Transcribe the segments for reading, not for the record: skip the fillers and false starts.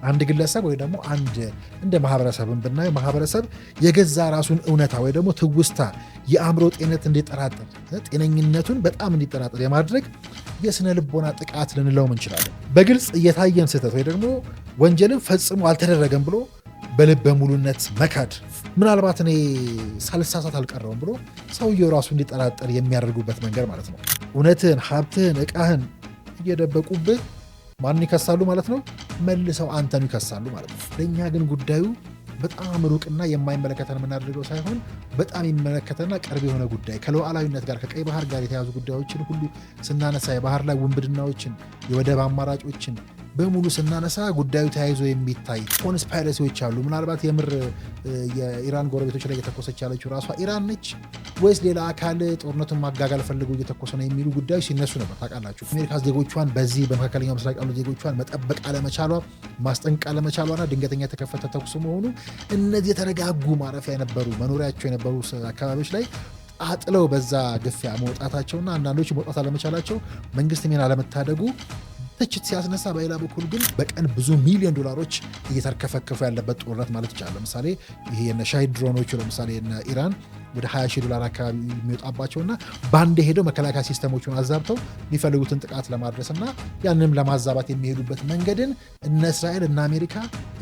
አንድ ግለሰብ ወይ ደግሞ አንድ እንደ ማህበረሰብን ብናየው ማህበረሰብ የገዛ ራሱን እውነታ ወይ ደግሞ ትውስታ የአእምሮ ጤንነት እንዲጠራጠር ጤነኝነቱን በጣም እንዲጠራጠር የማድረግ የስነ ልቦና ጥቃት ልንለውም እንችላለን። በግልጽ እየታየን ስህተት ወይ ደግሞ ወንጀልን ፈጽሞ አልተደረገም ብሎ በልበ ሙሉነት መካድ፣ ምናልባት እኔ ሳልሳሳት አልቀረውም ብሎ ሰውየው ራሱ እንዲጠራጠር የሚያደርጉበት መንገድ ማለት ነው። እውነትህን፣ ሀብትህን፣ እቃህን እየደበቁብህ ማን ይከሳሉ ማለት ነው? መልሰው አንተኑ ይከሳሉ ማለት ነው። ለእኛ ግን ጉዳዩ በጣም ሩቅና የማይመለከተን የምናደርገው ሳይሆን በጣም የሚመለከተና ቅርብ የሆነ ጉዳይ ከሉዓላዊነት ጋር ከቀይ ባህር ጋር የተያዙ ጉዳዮችን ሁሉ ስናነሳ የባህር ላይ ውንብድናዎችን፣ የወደብ አማራጮችን በሙሉ ስናነሳ ጉዳዩ ተያይዞ የሚታይ ኮንስፓይረሲዎች አሉ። ምናልባት የምር የኢራን ጎረቤቶች ላይ እየተኮሰች ያለችው ራሷ ኢራን ነች ወይስ ሌላ አካል ጦርነቱን ማጋጋል ፈልገው እየተኮሰ ነው የሚሉ ጉዳዮች ሲነሱ ነበር። ታውቃላችሁ አሜሪካ ዜጎቿን በዚህ በመካከለኛው ምስራቅ ያሉ ዜጎቿን መጠበቅ አለመቻሏ፣ ማስጠንቀቅ አለመቻሏና ድንገተኛ የተከፈተ ተኩስ መሆኑ እነዚህ የተረጋጉ ማረፊያ የነበሩ መኖሪያቸው የነበሩ አካባቢዎች ላይ አጥለው በዛ ግፊያ መውጣታቸውና አንዳንዶች መውጣት አለመቻላቸው መንግስት ሚና አለመታደጉ ትችት ሲያስነሳ፣ በሌላ በኩል ግን በቀን ብዙ ሚሊዮን ዶላሮች እየተርከፈከፉ ያለበት ጦርነት ማለት ይቻላል። ለምሳሌ ይሄ የነ ሻሂድ ድሮኖቹ ለምሳሌ የነ ኢራን ወደ 20,000 ዶላር አካባቢ የሚወጣባቸውና በአንድ ሄደው መከላከያ ሲስተሞቹን አዛብተው የሚፈልጉትን ጥቃት ለማድረስና ያንንም ለማዛባት የሚሄዱበት መንገድን እነ እስራኤል እና አሜሪካ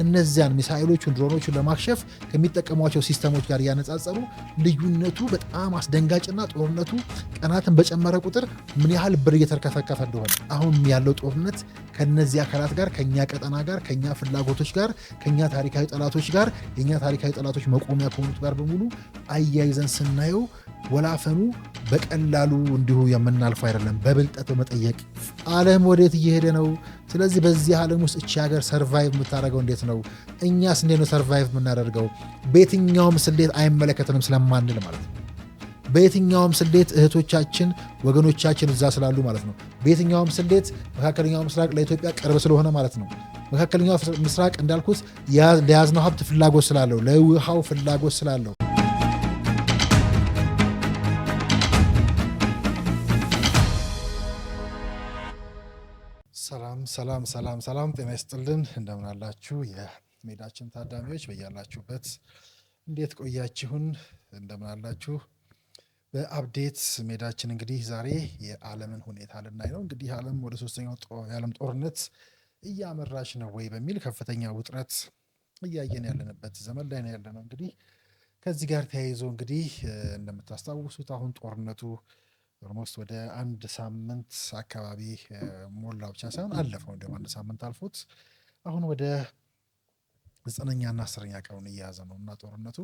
እነዚያን ሚሳኤሎቹን ድሮኖቹን ለማክሸፍ ከሚጠቀሟቸው ሲስተሞች ጋር እያነጻጸሩ ልዩነቱ በጣም አስደንጋጭና ጦርነቱ ቀናትን በጨመረ ቁጥር ምን ያህል ብር እየተርከፈከፈ እንደሆነ አሁን ያለው ጦርነት ከነዚህ አካላት ጋር ከኛ ቀጠና ጋር ከኛ ፍላጎቶች ጋር ከኛ ታሪካዊ ጠላቶች ጋር የኛ ታሪካዊ ጠላቶች መቆሚያ ከሆኑት ጋር በሙሉ አያይዘን ስናየው ወላፈኑ በቀላሉ እንዲሁ የምናልፈው አይደለም። በብልጠት በመጠየቅ ዓለም ወዴት እየሄደ ነው? ስለዚህ በዚህ ዓለም ውስጥ እቺ ሀገር ሰርቫይቭ የምታደርገው እንዴት ነው? እኛስ እንዴት ነው ሰርቫይቭ የምናደርገው? በየትኛውም ስሌት አይመለከተንም ስለማንል ማለት ነው። በየትኛውም ስሌት እህቶቻችን ወገኖቻችን እዛ ስላሉ ማለት ነው። በየትኛውም ስሌት መካከለኛው ምስራቅ ለኢትዮጵያ ቅርብ ስለሆነ ማለት ነው። መካከለኛው ምስራቅ እንዳልኩት ለያዝነው ሀብት ፍላጎት ስላለው፣ ለውሃው ፍላጎት ስላለው ሰላም ጤና ይስጥልን። እንደምን አላችሁ የሜዳችን ታዳሚዎች? በያላችሁበት እንዴት ቆያችሁን? እንደምን አላችሁ? በአፕዴት ሜዳችን እንግዲህ ዛሬ የዓለምን ሁኔታ ልናይ ነው። እንግዲህ ዓለም ወደ ሶስተኛው የዓለም ጦርነት እያመራች ነው ወይ በሚል ከፍተኛ ውጥረት እያየን ያለንበት ዘመን ላይ ነው ያለነው። እንግዲህ ከዚህ ጋር ተያይዞ እንግዲህ እንደምታስታውሱት አሁን ጦርነቱ ኦልሞስት ወደ አንድ ሳምንት አካባቢ ሞላ ብቻ ሳይሆን አለፈው፣ እንዲሁም አንድ ሳምንት አልፎት አሁን ወደ 9ኛና 10ኛ ቀኑን እየያዘ ነው እና ጦርነቱ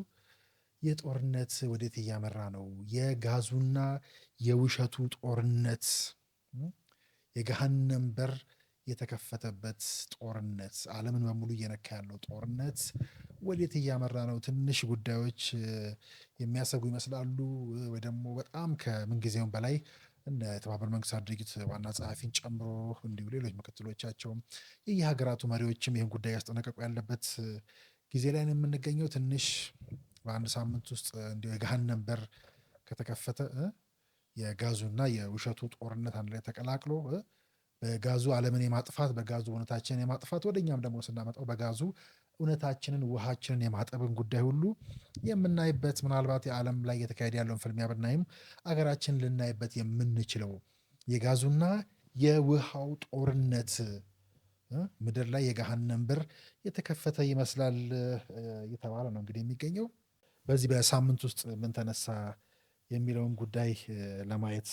የጦርነት ወዴት እያመራ ነው? የጋዙና የውሸቱ ጦርነት፣ የገሃነም በር የተከፈተበት ጦርነት፣ ዓለምን በሙሉ እየነካ ያለው ጦርነት ወዴት እያመራ ነው? ትንሽ ጉዳዮች የሚያሰጉ ይመስላሉ ወይ ደግሞ በጣም ከምንጊዜውም በላይ እንደ የተባበሩት መንግስታት ድርጅት ዋና ጸሐፊን ጨምሮ እንዲሁ ሌሎች ምክትሎቻቸውም የየሀገራቱ መሪዎችም ይህን ጉዳይ ያስጠነቀቁ ያለበት ጊዜ ላይ ነው የምንገኘው። ትንሽ በአንድ ሳምንት ውስጥ እንዲሁ የገሃነም በር ከተከፈተ የጋዙና የውሸቱ ጦርነት አንድ ላይ ተቀላቅሎ በጋዙ ዓለምን የማጥፋት በጋዙ እውነታችንን የማጥፋት ወደኛም ደግሞ ስናመጣው በጋዙ እውነታችንን ውሃችንን የማጠብን ጉዳይ ሁሉ የምናይበት ምናልባት የዓለም ላይ እየተካሄደ ያለውን ፍልሚያ ብናይም አገራችን ልናይበት የምንችለው የጋዙና የውሃው ጦርነት ምድር ላይ የገሃነም በር የተከፈተ ይመስላል እየተባለ ነው እንግዲህ የሚገኘው። በዚህ በሳምንት ውስጥ ምን ተነሳ የሚለውን ጉዳይ ለማየት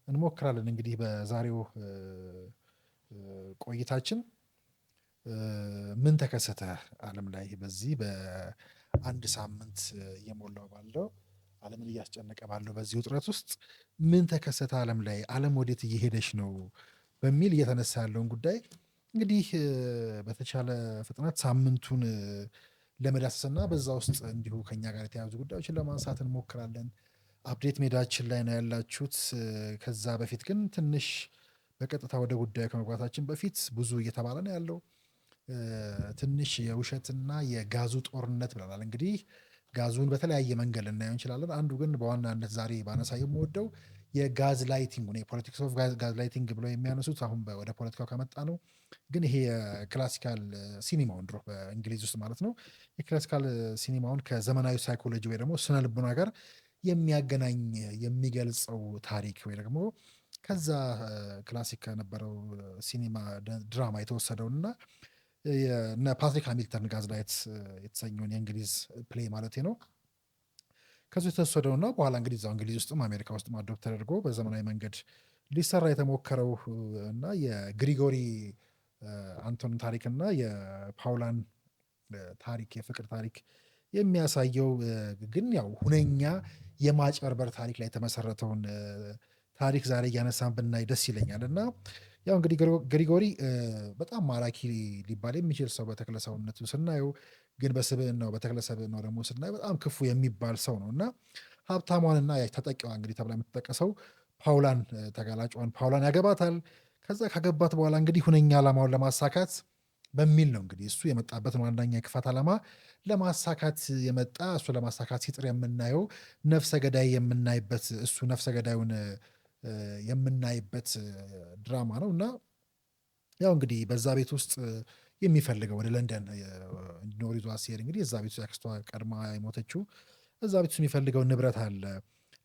እንሞክራለን። እንግዲህ በዛሬው ቆይታችን ምን ተከሰተ ዓለም ላይ በዚህ በአንድ ሳምንት እየሞላው ባለው ዓለምን እያስጨነቀ ባለው በዚህ ውጥረት ውስጥ ምን ተከሰተ ዓለም ላይ፣ ዓለም ወዴት እየሄደች ነው በሚል እየተነሳ ያለውን ጉዳይ እንግዲህ በተቻለ ፍጥነት ሳምንቱን ለመዳሰስና በዛ ውስጥ እንዲሁ ከኛ ጋር የተያዙ ጉዳዮችን ለማንሳት እንሞክራለን። አፕዴት ሜዳችን ላይ ነው ያላችሁት። ከዛ በፊት ግን ትንሽ በቀጥታ ወደ ጉዳዩ ከመግባታችን በፊት ብዙ እየተባለ ነው ያለው ትንሽ የውሸትና የጋዙ ጦርነት ብለናል። እንግዲህ ጋዙን በተለያየ መንገድ ልናየው እንችላለን። አንዱ ግን በዋናነት ዛሬ ባነሳ የምወደው የጋዝ ላይቲንግ የፖለቲክስ ኦፍ ጋዝ ላይቲንግ ብለው የሚያነሱት አሁን ወደ ፖለቲካው ከመጣ ነው። ግን ይሄ የክላሲካል ሲኒማውን ድሮ በእንግሊዝ ውስጥ ማለት ነው የክላሲካል ሲኒማውን ከዘመናዊ ሳይኮሎጂ ወይ ደግሞ ስነ ልቡና ጋር የሚያገናኝ የሚገልጸው ታሪክ ወይ ደግሞ ከዛ ክላሲክ ከነበረው ሲኒማ ድራማ የተወሰደውና እነ ፓትሪክ ሃሚልተን ጋዝ ላይት የተሰኘውን የእንግሊዝ ፕሌይ ማለት ነው ከዚ የተወሰደውና በኋላ እንግዲህ እዛው እንግሊዝ ውስጥም አሜሪካ ውስጥም አዶፕት ተደርጎ በዘመናዊ መንገድ ሊሰራ የተሞከረው እና የግሪጎሪ አንቶን ታሪክና የፓውላን ታሪክ የፍቅር ታሪክ የሚያሳየው ግን ያው ሁነኛ የማጭበርበር ታሪክ ላይ የተመሰረተውን ታሪክ ዛሬ እያነሳን ብናይ ደስ ይለኛል። እና ያው እንግዲህ ግሪጎሪ በጣም ማራኪ ሊባል የሚችል ሰው በተክለ ሰውነቱ ስናየው፣ ግን በስብዕናው በተክለ ሰብዕናው ደግሞ ስናየው በጣም ክፉ የሚባል ሰው ነው እና ሀብታሟንና ተጠቂዋ እንግዲህ ተብላ የምትጠቀሰው ፓውላን ተጋላጯን ፓውላን ያገባታል። ከዛ ካገባት በኋላ እንግዲህ ሁነኛ ዓላማውን ለማሳካት በሚል ነው እንግዲህ እሱ የመጣበትን ዋናኛ የክፋት ዓላማ ለማሳካት የመጣ እሱ ለማሳካት ሲጥር የምናየው ነፍሰ ገዳይ የምናይበት እሱ ነፍሰ ገዳዩን የምናይበት ድራማ ነው እና ያው እንግዲህ በዛ ቤት ውስጥ የሚፈልገው ወደ ለንደን እንዲኖር ይዟት ሲሄድ እንግዲህ እዛ ቤት ውስጥ ያክስቷ ቀድማ የሞተችው እዛ ቤት ውስጥ የሚፈልገው ንብረት አለ።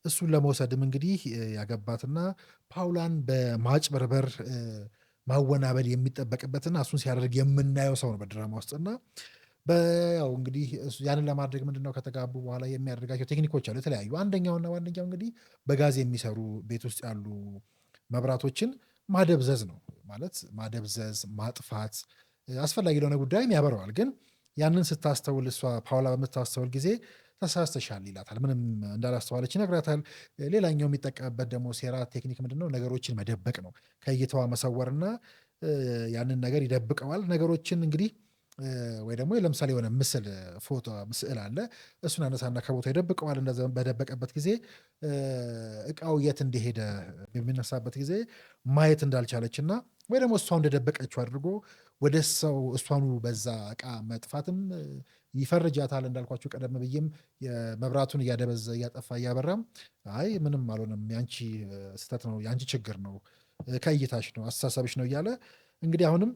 እሱን ለመውሰድም እንግዲህ ያገባትና ፓውላን በማጭበርበር ማወናበድ የሚጠበቅበትና እሱን ሲያደርግ የምናየው ሰው ነው በድራማ ውስጥና ያው እንግዲህ ያንን ለማድረግ ምንድነው ከተጋቡ በኋላ የሚያደርጋቸው ቴክኒኮች አሉ የተለያዩ። አንደኛውና ዋነኛው እንግዲህ በጋዝ የሚሰሩ ቤት ውስጥ ያሉ መብራቶችን ማደብዘዝ ነው። ማለት ማደብዘዝ፣ ማጥፋት አስፈላጊ ለሆነ ጉዳይም ያበረዋል። ግን ያንን ስታስተውል እሷ ፓውላ በምታስተውል ጊዜ ተሳስተሻል ይላታል። ምንም እንዳላስተዋለች ይነግራታል። ሌላኛው የሚጠቀምበት ደግሞ ሴራ ቴክኒክ ምንድነው? ነገሮችን መደበቅ ነው። ከእይታዋ መሰወርና ያንን ነገር ይደብቀዋል። ነገሮችን እንግዲህ ወይ ደግሞ ለምሳሌ የሆነ ስዕል አለ፣ እሱን አነሳና ከቦታ ይደብቀዋል። እንደዛ በደበቀበት ጊዜ እቃው የት እንደሄደ በሚነሳበት ጊዜ ማየት እንዳልቻለች እና ወይ ደግሞ እሷ እንደደበቀችው አድርጎ ወደ ሰው እሷኑ በዛ እቃ መጥፋትም ይፈርጃታል። እንዳልኳቸው ቀደም ብዬም የመብራቱን እያደበዘ እያጠፋ እያበራም አይ ምንም አልሆነም፣ ያንቺ ስህተት ነው፣ ያንቺ ችግር ነው፣ ከእይታሽ ነው፣ አስተሳሰብሽ ነው እያለ እንግዲህ አሁንም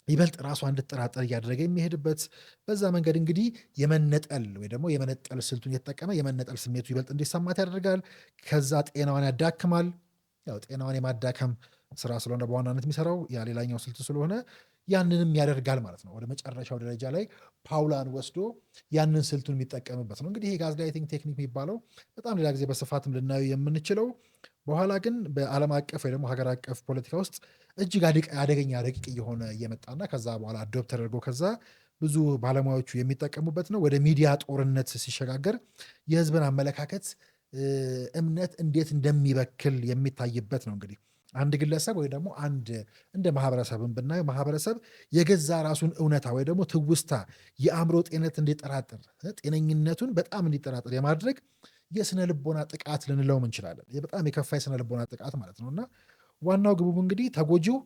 ይበልጥ ራሷ እንድትጠራጠር እያደረገ የሚሄድበት በዛ መንገድ እንግዲህ የመነጠል ወይ ደግሞ የመነጠል ስልቱን እየተጠቀመ የመነጠል ስሜቱ ይበልጥ እንዲሰማት ያደርጋል። ከዛ ጤናዋን ያዳክማል። ያው ጤናዋን የማዳከም ስራ ስለሆነ በዋናነት የሚሰራው ያ ሌላኛው ስልት ስለሆነ ያንንም ያደርጋል ማለት ነው። ወደ መጨረሻው ደረጃ ላይ ፓውላን ወስዶ ያንን ስልቱን የሚጠቀምበት ነው። እንግዲህ የጋዝ ላይቲንግ ቴክኒክ የሚባለው በጣም ሌላ ጊዜ በስፋትም ልናየው የምንችለው በኋላ ግን በዓለም አቀፍ ወይ ደግሞ ሀገር አቀፍ ፖለቲካ ውስጥ እጅግ አደገኛ ረቂቅ እየሆነ እየመጣና ከዛ በኋላ አዶፕት ተደርጎ ከዛ ብዙ ባለሙያዎቹ የሚጠቀሙበት ነው። ወደ ሚዲያ ጦርነት ሲሸጋገር የህዝብን አመለካከት እምነት እንዴት እንደሚበክል የሚታይበት ነው። እንግዲህ አንድ ግለሰብ ወይ ደግሞ አንድ እንደ ማህበረሰብን ብናየው ማህበረሰብ የገዛ ራሱን እውነታ ወይ ደግሞ ትውስታ የአእምሮ ጤንነት እንዲጠራጠር ጤነኝነቱን በጣም እንዲጠራጠር የማድረግ የስነ ልቦና ጥቃት ልንለውም እንችላለን። በጣም የከፋ የስነ ልቦና ጥቃት ማለት ነው እና ዋናው ግቡ እንግዲህ ተጎጂው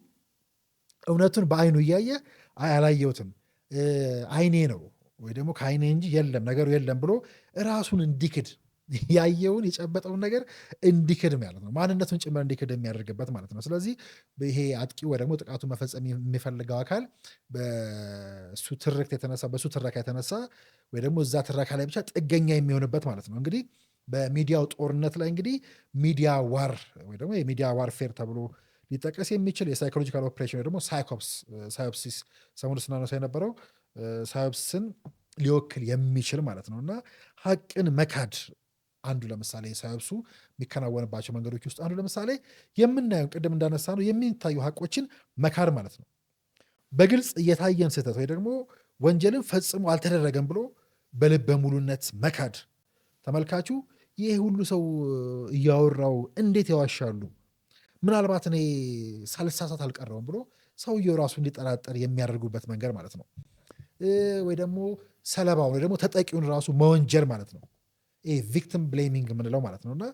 እውነቱን በአይኑ እያየ አላየሁትም አይኔ ነው ወይ ደግሞ ከአይኔ እንጂ የለም ነገሩ የለም ብሎ ራሱን እንዲክድ ያየውን የጨበጠውን ነገር እንዲክድ ማለት ነው። ማንነቱን ጭምር እንዲክድ የሚያደርግበት ማለት ነው። ስለዚህ ይሄ አጥቂ ወይ ደግሞ ጥቃቱን መፈጸም የሚፈልገው አካል በሱ ትርክት የተነሳ በሱ ትረካ የተነሳ ወይ ደግሞ እዛ ትረካ ላይ ብቻ ጥገኛ የሚሆንበት ማለት ነው። እንግዲህ በሚዲያው ጦርነት ላይ እንግዲህ ሚዲያ ዋር ወይ ደግሞ የሚዲያ ዋርፌር ተብሎ ሊጠቀስ የሚችል የሳይኮሎጂካል ኦፕሬሽን ወይ ደግሞ ሳይኮፕሲስ ሰሞኑን ስናነሳ የነበረው ሳይኮፕሲስን ሊወክል የሚችል ማለት ነው እና ሀቅን መካድ አንዱ ለምሳሌ ሳይኮፕሱ የሚከናወንባቸው መንገዶች ውስጥ አንዱ ለምሳሌ የምናየው ቅድም እንዳነሳ ነው የሚታዩ ሀቆችን መካድ ማለት ነው። በግልጽ እየታየን ስህተት ወይ ደግሞ ወንጀልን ፈጽሞ አልተደረገም ብሎ በልበ ሙሉነት መካድ። ተመልካቹ ይህ ሁሉ ሰው እያወራው እንዴት ያዋሻሉ? ምናልባት እኔ ሳልሳሳት አልቀረውም ብሎ ሰውየው ራሱ እንዲጠራጠር የሚያደርጉበት መንገድ ማለት ነው። ወይ ደግሞ ሰለባው ወይ ደግሞ ተጠቂውን ራሱ መወንጀል ማለት ነው። ቪክቲም ብሌሚንግ የምንለው ማለት ነው እና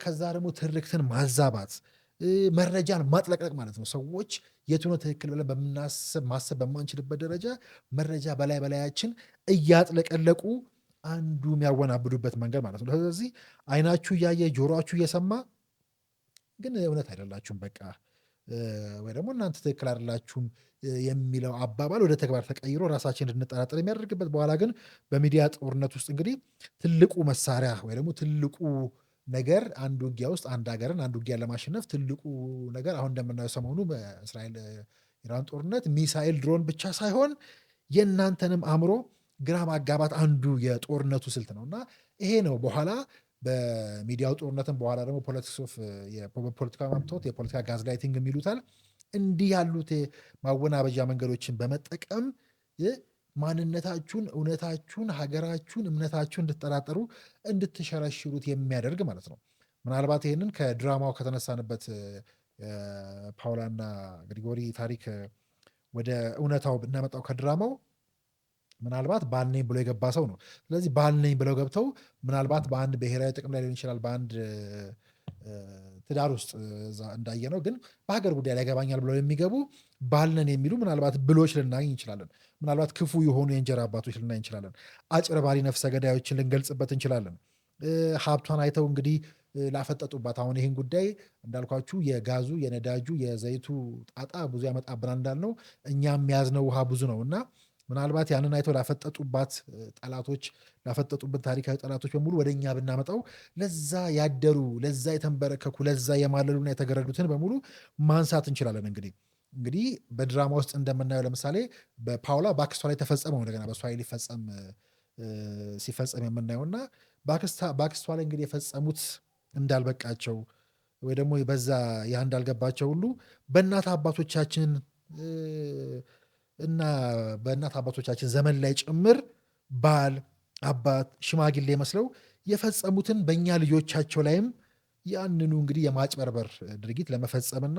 ከዛ ደግሞ ትርክትን ማዛባት፣ መረጃን ማጥለቅለቅ ማለት ነው። ሰዎች የቱ ነው ትክክል ብለን ማሰብ በማንችልበት ደረጃ መረጃ በላያችን እያጥለቀለቁ አንዱ የሚያወናብዱበት መንገድ ማለት ነው። ስለዚህ አይናችሁ እያየ ጆሮችሁ እየሰማ ግን እውነት አይደላችሁም በቃ ወይ ደግሞ እናንተ ትክክል አይደላችሁም የሚለው አባባል ወደ ተግባር ተቀይሮ ራሳችን እንድንጠራጠር የሚያደርግበት በኋላ ግን በሚዲያ ጦርነት ውስጥ እንግዲህ ትልቁ መሳሪያ ወይ ደግሞ ትልቁ ነገር አንድ ውጊያ ውስጥ አንድ ሀገርን አንድ ውጊያ ለማሸነፍ ትልቁ ነገር አሁን እንደምናየው ሰሞኑ በእስራኤል ኢራን ጦርነት ሚሳኤል ድሮን ብቻ ሳይሆን የእናንተንም አእምሮ ግራ ማጋባት አንዱ የጦርነቱ ስልት ነው እና ይሄ ነው በኋላ በሚዲያው ጦርነትም በኋላ ደግሞ ፖለቲካ ማምቶት የፖለቲካ ጋዝላይቲንግ የሚሉታል እንዲህ ያሉት ማወናበጃ መንገዶችን በመጠቀም ማንነታችሁን፣ እውነታችሁን፣ ሀገራችሁን፣ እምነታችሁን እንድትጠራጠሩ እንድትሸረሽሩት የሚያደርግ ማለት ነው። ምናልባት ይህንን ከድራማው ከተነሳንበት ፓውላና ግሪጎሪ ታሪክ ወደ እውነታው ብናመጣው ከድራማው ምናልባት ባል ነኝ ብሎ የገባ ሰው ነው። ስለዚህ ባል ነኝ ብለው ገብተው ምናልባት በአንድ ብሔራዊ ጥቅም ላይ ሊሆን ይችላል፣ በአንድ ትዳር ውስጥ እንዳየነው ግን በሀገር ጉዳይ ላይ ያገባኛል ብለው የሚገቡ ባል ነን የሚሉ ምናልባት ብሎች ልናገኝ እንችላለን። ምናልባት ክፉ የሆኑ የእንጀራ አባቶች ልናይ እንችላለን። አጭበርባሪ ነፍሰ ገዳዮችን ልንገልጽበት እንችላለን። ሀብቷን አይተው እንግዲህ ላፈጠጡባት አሁን ይህን ጉዳይ እንዳልኳችሁ የጋዙ የነዳጁ የዘይቱ ጣጣ ብዙ ያመጣብናል እንዳልነው እኛም የያዝነው ውሃ ብዙ ነው እና ምናልባት ያንን አይተው ላፈጠጡባት ጠላቶች ላፈጠጡብን ታሪካዊ ጠላቶች በሙሉ ወደ እኛ ብናመጣው ለዛ ያደሩ ለዛ የተንበረከኩ ለዛ የማለሉና የተገረዱትን በሙሉ ማንሳት እንችላለን። እንግዲህ በድራማ ውስጥ እንደምናየው ለምሳሌ በፓውላ በአክስቷ ላይ ተፈጸመው እንደገና በእሷ ላይ ሲፈጸም የምናየውና በአክስቷ ላይ እንግዲህ የፈጸሙት እንዳልበቃቸው ወይ ደግሞ በዛ ያ እንዳልገባቸው ሁሉ በእናት አባቶቻችን እና በእናት አባቶቻችን ዘመን ላይ ጭምር ባል አባት ሽማግሌ መስለው የፈጸሙትን በእኛ ልጆቻቸው ላይም ያንኑ እንግዲህ የማጭበርበር ድርጊት ለመፈጸምና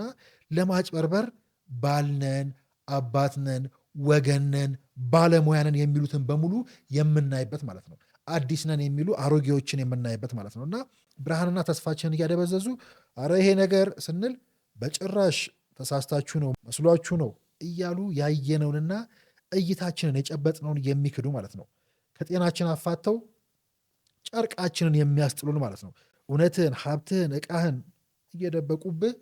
ለማጭበርበር ባልነን አባትነን ወገነን ባለሙያነን የሚሉትን በሙሉ የምናይበት ማለት ነው። አዲስ ነን የሚሉ አሮጌዎችን የምናይበት ማለት ነው እና ብርሃንና ተስፋችንን እያደበዘዙ አረ ይሄ ነገር ስንል በጭራሽ ተሳስታችሁ ነው መስሏችሁ ነው እያሉ ያየነውንና እይታችንን የጨበጥነውን የሚክዱ ማለት ነው። ከጤናችን አፋተው ጨርቃችንን የሚያስጥሉን ማለት ነው። እውነትህን፣ ሀብትህን፣ ዕቃህን እየደበቁብህ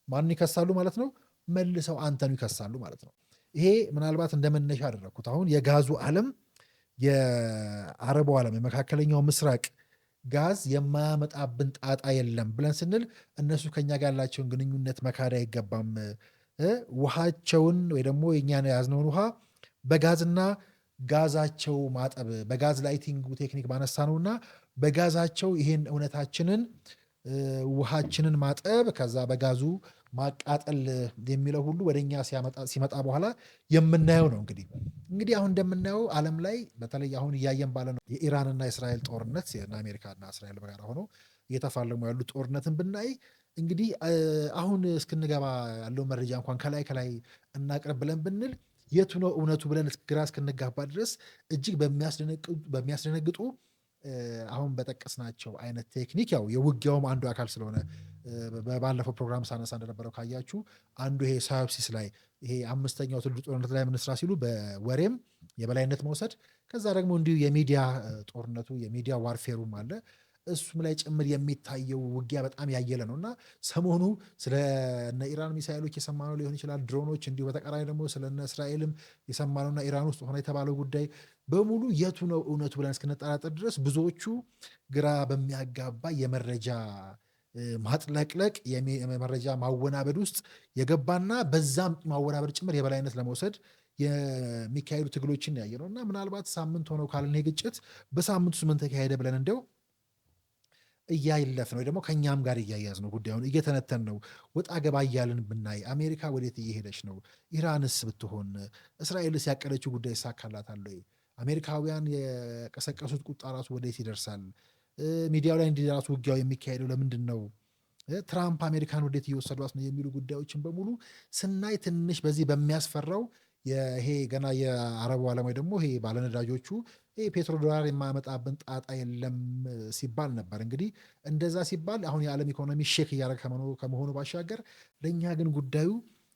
ማን ይከሳሉ ማለት ነው? መልሰው አንተኑ ይከሳሉ ማለት ነው። ይሄ ምናልባት እንደመነሻ አደረግኩት። አሁን የጋዙ ዓለም የአረቡ ዓለም የመካከለኛው ምስራቅ ጋዝ የማያመጣብን ጣጣ የለም ብለን ስንል እነሱ ከኛ ጋር ያላቸውን ግንኙነት መካድ አይገባም። ውሃቸውን ወይ ደግሞ የእኛን የያዝነውን ውሃ በጋዝና ጋዛቸው ማጠብ በጋዝ ላይቲንግ ቴክኒክ ባነሳ ነውና በጋዛቸው ይሄን እውነታችንን ውሃችንን ማጠብ ከዛ በጋዙ ማቃጠል የሚለው ሁሉ ወደኛ ሲመጣ በኋላ የምናየው ነው። እንግዲህ አሁን እንደምናየው ዓለም ላይ በተለይ አሁን እያየን ባለ ነው የኢራንና የእስራኤል ጦርነት አሜሪካና እስራኤል በጋራ ሆነው እየተፋለሙ ያሉት ጦርነትን ብናይ እንግዲህ አሁን እስክንገባ ያለው መረጃ እንኳን ከላይ እናቅርብ ብለን ብንል የቱ ነው እውነቱ ብለን ግራ እስክንጋባ ድረስ እጅግ በሚያስደነግጡ አሁን በጠቀስናቸው አይነት ቴክኒክ ያው የውጊያውም አንዱ አካል ስለሆነ ባለፈው ፕሮግራም ሳነሳ እንደነበረው ካያችሁ አንዱ ይሄ ሳዮፕሲስ ላይ ይሄ አምስተኛው ትልቁ ጦርነት ላይ ምንስራ ሲሉ በወሬም የበላይነት መውሰድ ከዛ ደግሞ እንዲሁ የሚዲያ ጦርነቱ የሚዲያ ዋርፌሩም አለ እሱም ላይ ጭምር የሚታየው ውጊያ በጣም ያየለ ነው እና ሰሞኑ ስለ ኢራን ሚሳይሎች የሰማነው ሊሆን ይችላል፣ ድሮኖች እንዲሁ በተቃራኒ ደግሞ ስለ እስራኤልም የሰማነውና ኢራን ውስጥ ሆነ የተባለው ጉዳይ በሙሉ የቱ ነው እውነቱ ብለን እስክንጠራጠር ድረስ ብዙዎቹ ግራ በሚያጋባ የመረጃ ማጥለቅለቅ የመረጃ ማወናበድ ውስጥ የገባና በዛም ማወናበድ ጭምር የበላይነት ለመውሰድ የሚካሄዱ ትግሎችን ያየ ነው እና ምናልባት ሳምንት ሆነው ካልን ግጭት በሳምንቱ ምን ተካሄደ ብለን እንደው እያይለፍ ነው ወይ ደግሞ ከእኛም ጋር እያያዝ ነው ጉዳዩን እየተነተን ነው ወጣ ገባ እያልን ብናይ አሜሪካ ወዴት እየሄደች ነው? ኢራንስ ብትሆን እስራኤልስ ያቀደችው ጉዳይ ይሳካላታል ወይ? አሜሪካውያን የቀሰቀሱት ቁጣ ራሱ ወዴት ይደርሳል? ሚዲያው ላይ እንዲህ ራሱ ውጊያው የሚካሄደው ለምንድን ነው? ትራምፕ አሜሪካን ወዴት እየወሰዷት ነው የሚሉ ጉዳዮችን በሙሉ ስናይ ትንሽ በዚህ በሚያስፈራው ይሄ ገና የአረቡ ዓለም ወይ ደግሞ ይሄ ባለነዳጆቹ ይሄ ፔትሮ ዶላር የማያመጣብን ጣጣ የለም ሲባል ነበር። እንግዲህ እንደዛ ሲባል አሁን የዓለም ኢኮኖሚ ሼክ እያደረገ ከመሆኑ ባሻገር ለእኛ ግን ጉዳዩ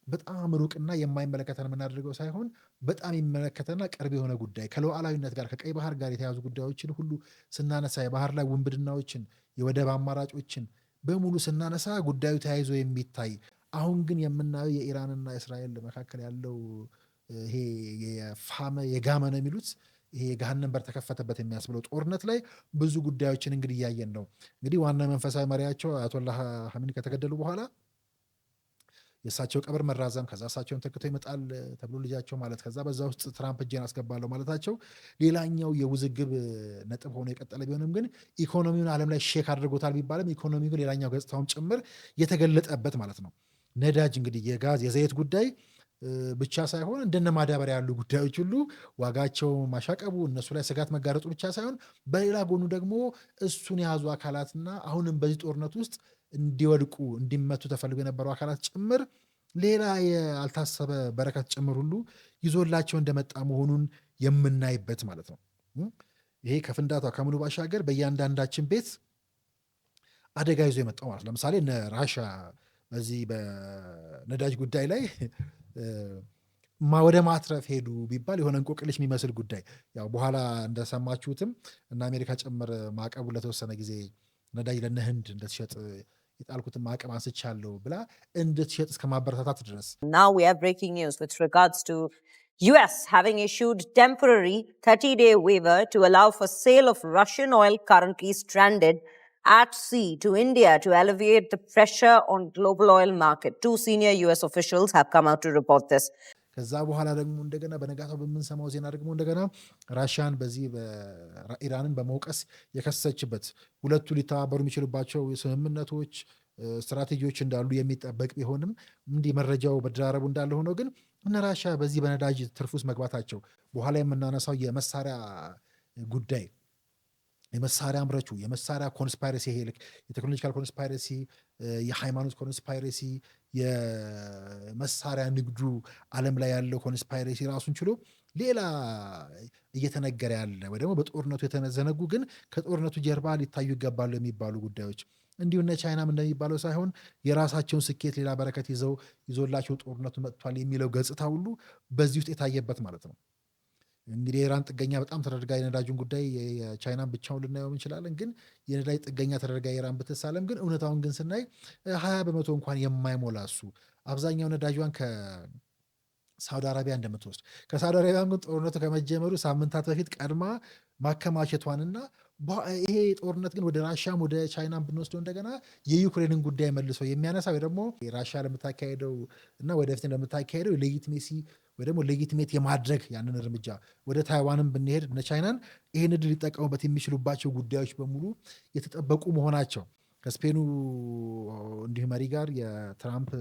በጣም ሩቅና የማይመለከተን የምናደርገው ሳይሆን በጣም የሚመለከተና ቅርብ የሆነ ጉዳይ ከሉዓላዊነት ጋር ከቀይ ባህር ጋር የተያዙ ጉዳዮችን ሁሉ ስናነሳ የባህር ላይ ውንብድናዎችን የወደብ አማራጮችን በሙሉ ስናነሳ ጉዳዩ ተያይዞ የሚታይ አሁን ግን የምናየው የኢራንና እስራኤል መካከል ያለው ይሄ የጋመ ነው የሚሉት ይሄ የገሃነም በር ተከፈተበት የሚያስብለው ጦርነት ላይ ብዙ ጉዳዮችን እንግዲህ እያየን ነው። እንግዲህ ዋና መንፈሳዊ መሪያቸው አያቶላህ ሀሚኒ ከተገደሉ በኋላ የእሳቸው ቀብር መራዘም ከዛ እሳቸውን ተክቶ ይመጣል ተብሎ ልጃቸው ማለት ከዛ በዛ ውስጥ ትራምፕ እጄን አስገባለሁ ማለታቸው ሌላኛው የውዝግብ ነጥብ ሆኖ የቀጠለ ቢሆንም ግን ኢኮኖሚውን ዓለም ላይ ሼክ አድርጎታል ቢባልም ኢኮኖሚው ግን ሌላኛው ገጽታውን ጭምር የተገለጠበት ማለት ነው። ነዳጅ እንግዲህ የጋዝ የዘይት ጉዳይ ብቻ ሳይሆን እንደነ ማዳበሪያ ያሉ ጉዳዮች ሁሉ ዋጋቸው ማሻቀቡ እነሱ ላይ ስጋት መጋረጡ ብቻ ሳይሆን በሌላ ጎኑ ደግሞ እሱን የያዙ አካላትና አሁንም በዚህ ጦርነት ውስጥ እንዲወድቁ እንዲመቱ ተፈልጎ የነበሩ አካላት ጭምር ሌላ ያልታሰበ በረከት ጭምር ሁሉ ይዞላቸው እንደመጣ መሆኑን የምናይበት ማለት ነው። ይሄ ከፍንዳታው ከምኑ ባሻገር በእያንዳንዳችን ቤት አደጋ ይዞ የመጣው ማለት ለምሳሌ እነ ራሻ በዚህ በነዳጅ ጉዳይ ላይ ወደ ማትረፍ ሄዱ ቢባል የሆነ እንቆቅልሽ የሚመስል ጉዳይ ያው በኋላ እንደሰማችሁትም እና አሜሪካ ጭምር ማዕቀቡ ለተወሰነ ጊዜ ነዳጅ ለነ ህንድ እንደተሸጥ የጣልኩትን ማዕቀብ አንስቻለሁ ብላ እንድትሸጥ እስከ ማበረታታት ድረስ። Now we have breaking news with regards to US having issued temporary 30-day waiver to allow for sale of Russian oil currently stranded at sea to India to alleviate the pressure on global oil market. Two senior US officials have come out to report this. ከዛ በኋላ ደግሞ እንደገና በነጋታው በምንሰማው ዜና ደግሞ እንደገና ራሽያን በዚህ ኢራንን በመውቀስ የከሰሰችበት ሁለቱ ሊተባበሩ የሚችሉባቸው ስምምነቶች ስትራቴጂዎች እንዳሉ የሚጠበቅ ቢሆንም እንዲህ መረጃው በደራረቡ እንዳለ ሆኖ ግን እነ ራሽያ በዚህ በነዳጅ ትርፍ ውስጥ መግባታቸው በኋላ የምናነሳው የመሳሪያ ጉዳይ የመሳሪያ አምረቹ የመሳሪያ ኮንስፓይረሲ ይሄ ልክ የቴክኖሎጂካል ኮንስፓይረሲ የሃይማኖት ኮንስፓይረሲ የመሳሪያ ንግዱ ዓለም ላይ ያለው ኮንስፓይረሲ ራሱን ችሎ ሌላ እየተነገረ ያለ ወይ ደግሞ በጦርነቱ የተዘነጉ ግን ከጦርነቱ ጀርባ ሊታዩ ይገባሉ የሚባሉ ጉዳዮች እንዲሁ እነ ቻይናም እንደሚባለው ሳይሆን የራሳቸውን ስኬት ሌላ በረከት ይዞላቸው ጦርነቱ መጥቷል የሚለው ገጽታ ሁሉ በዚህ ውስጥ የታየበት ማለት ነው። እንግዲህ የኢራን ጥገኛ በጣም ተደርጋ የነዳጁን ጉዳይ የቻይናን ብቻውን ልናየው እንችላለን። ግን የነዳጅ ጥገኛ ተደርጋ የኢራን ብትሳለም ግን እውነታውን ግን ስናይ 20 በመቶ እንኳን የማይሞላ እሱ አብዛኛው ነዳጇን ከሳውዲ አረቢያ እንደምትወስድ ከሳውዲ አረቢያ ግን ጦርነቱ ከመጀመሩ ሳምንታት በፊት ቀድማ ማከማቸቷንና ይሄ ጦርነት ግን ወደ ራሻም ወደ ቻይናም ብንወስደው እንደገና የዩክሬንን ጉዳይ መልሶ የሚያነሳ ወይ ደግሞ ራሻ ለምታካሄደው እና ወደፊት ለምታካሄደው ሌጂቲሜሲ ወይ ደግሞ ሌጂቲሜት የማድረግ ያንን እርምጃ ወደ ታይዋንም ብንሄድ እነ ቻይናን ይህን ዕድል ሊጠቀሙበት የሚችሉባቸው ጉዳዮች በሙሉ የተጠበቁ መሆናቸው ከስፔኑ እንዲሁ መሪ ጋር የትራምፕ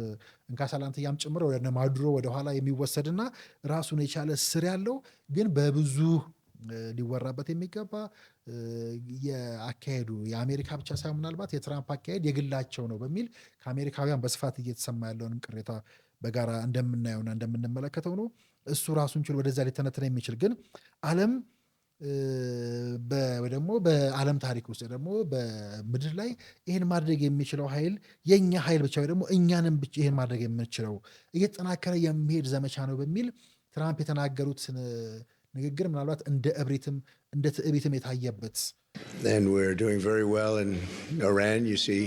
እንካሳላንትያም ጭምር ወደ ማዱሮ ወደኋላ የሚወሰድና ራሱን የቻለ ስር ያለው ግን በብዙ ሊወራበት የሚገባ የአካሄዱ የአሜሪካ ብቻ ሳይሆን ምናልባት የትራምፕ አካሄድ የግላቸው ነው በሚል ከአሜሪካውያን በስፋት እየተሰማ ያለውንም ቅሬታ በጋራ እንደምናየውና እንደምንመለከተው ነው። እሱ ራሱን ችሎ ወደዛ ሊተነተነ የሚችል ግን ዓለም ወይ ደግሞ በዓለም ታሪክ ውስጥ ደግሞ በምድር ላይ ይህን ማድረግ የሚችለው ኃይል የእኛ ኃይል ብቻ ወይ ደግሞ እኛንም ብቻ ይህን ማድረግ የምንችለው እየተጠናከረ የሚሄድ ዘመቻ ነው በሚል ትራምፕ የተናገሩት ንግግር ምናልባት እንደ እብሪትም እንደ ትዕቢትም የታየበት And we're doing very well in Iran. You see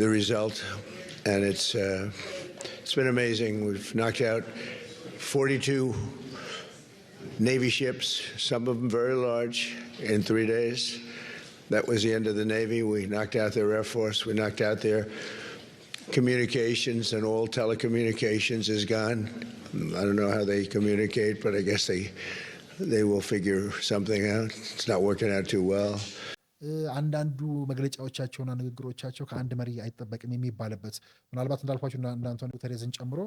the result, and it's been amazing. We've knocked out 42 Navy ships, some of them very large, in 3 days. That was the end of the Navy. We knocked out their Air Force. We knocked out their communications, and all telecommunications is gone. I don't know how they communicate, but I guess they will figure something out. It's not working out too well. አንዳንዱ መግለጫዎቻቸውና ንግግሮቻቸው ከአንድ መሪ አይጠበቅም የሚባልበት ምናልባት እንዳልኳቸው እና አንቶኒ ጉተሬዝን ጨምሮ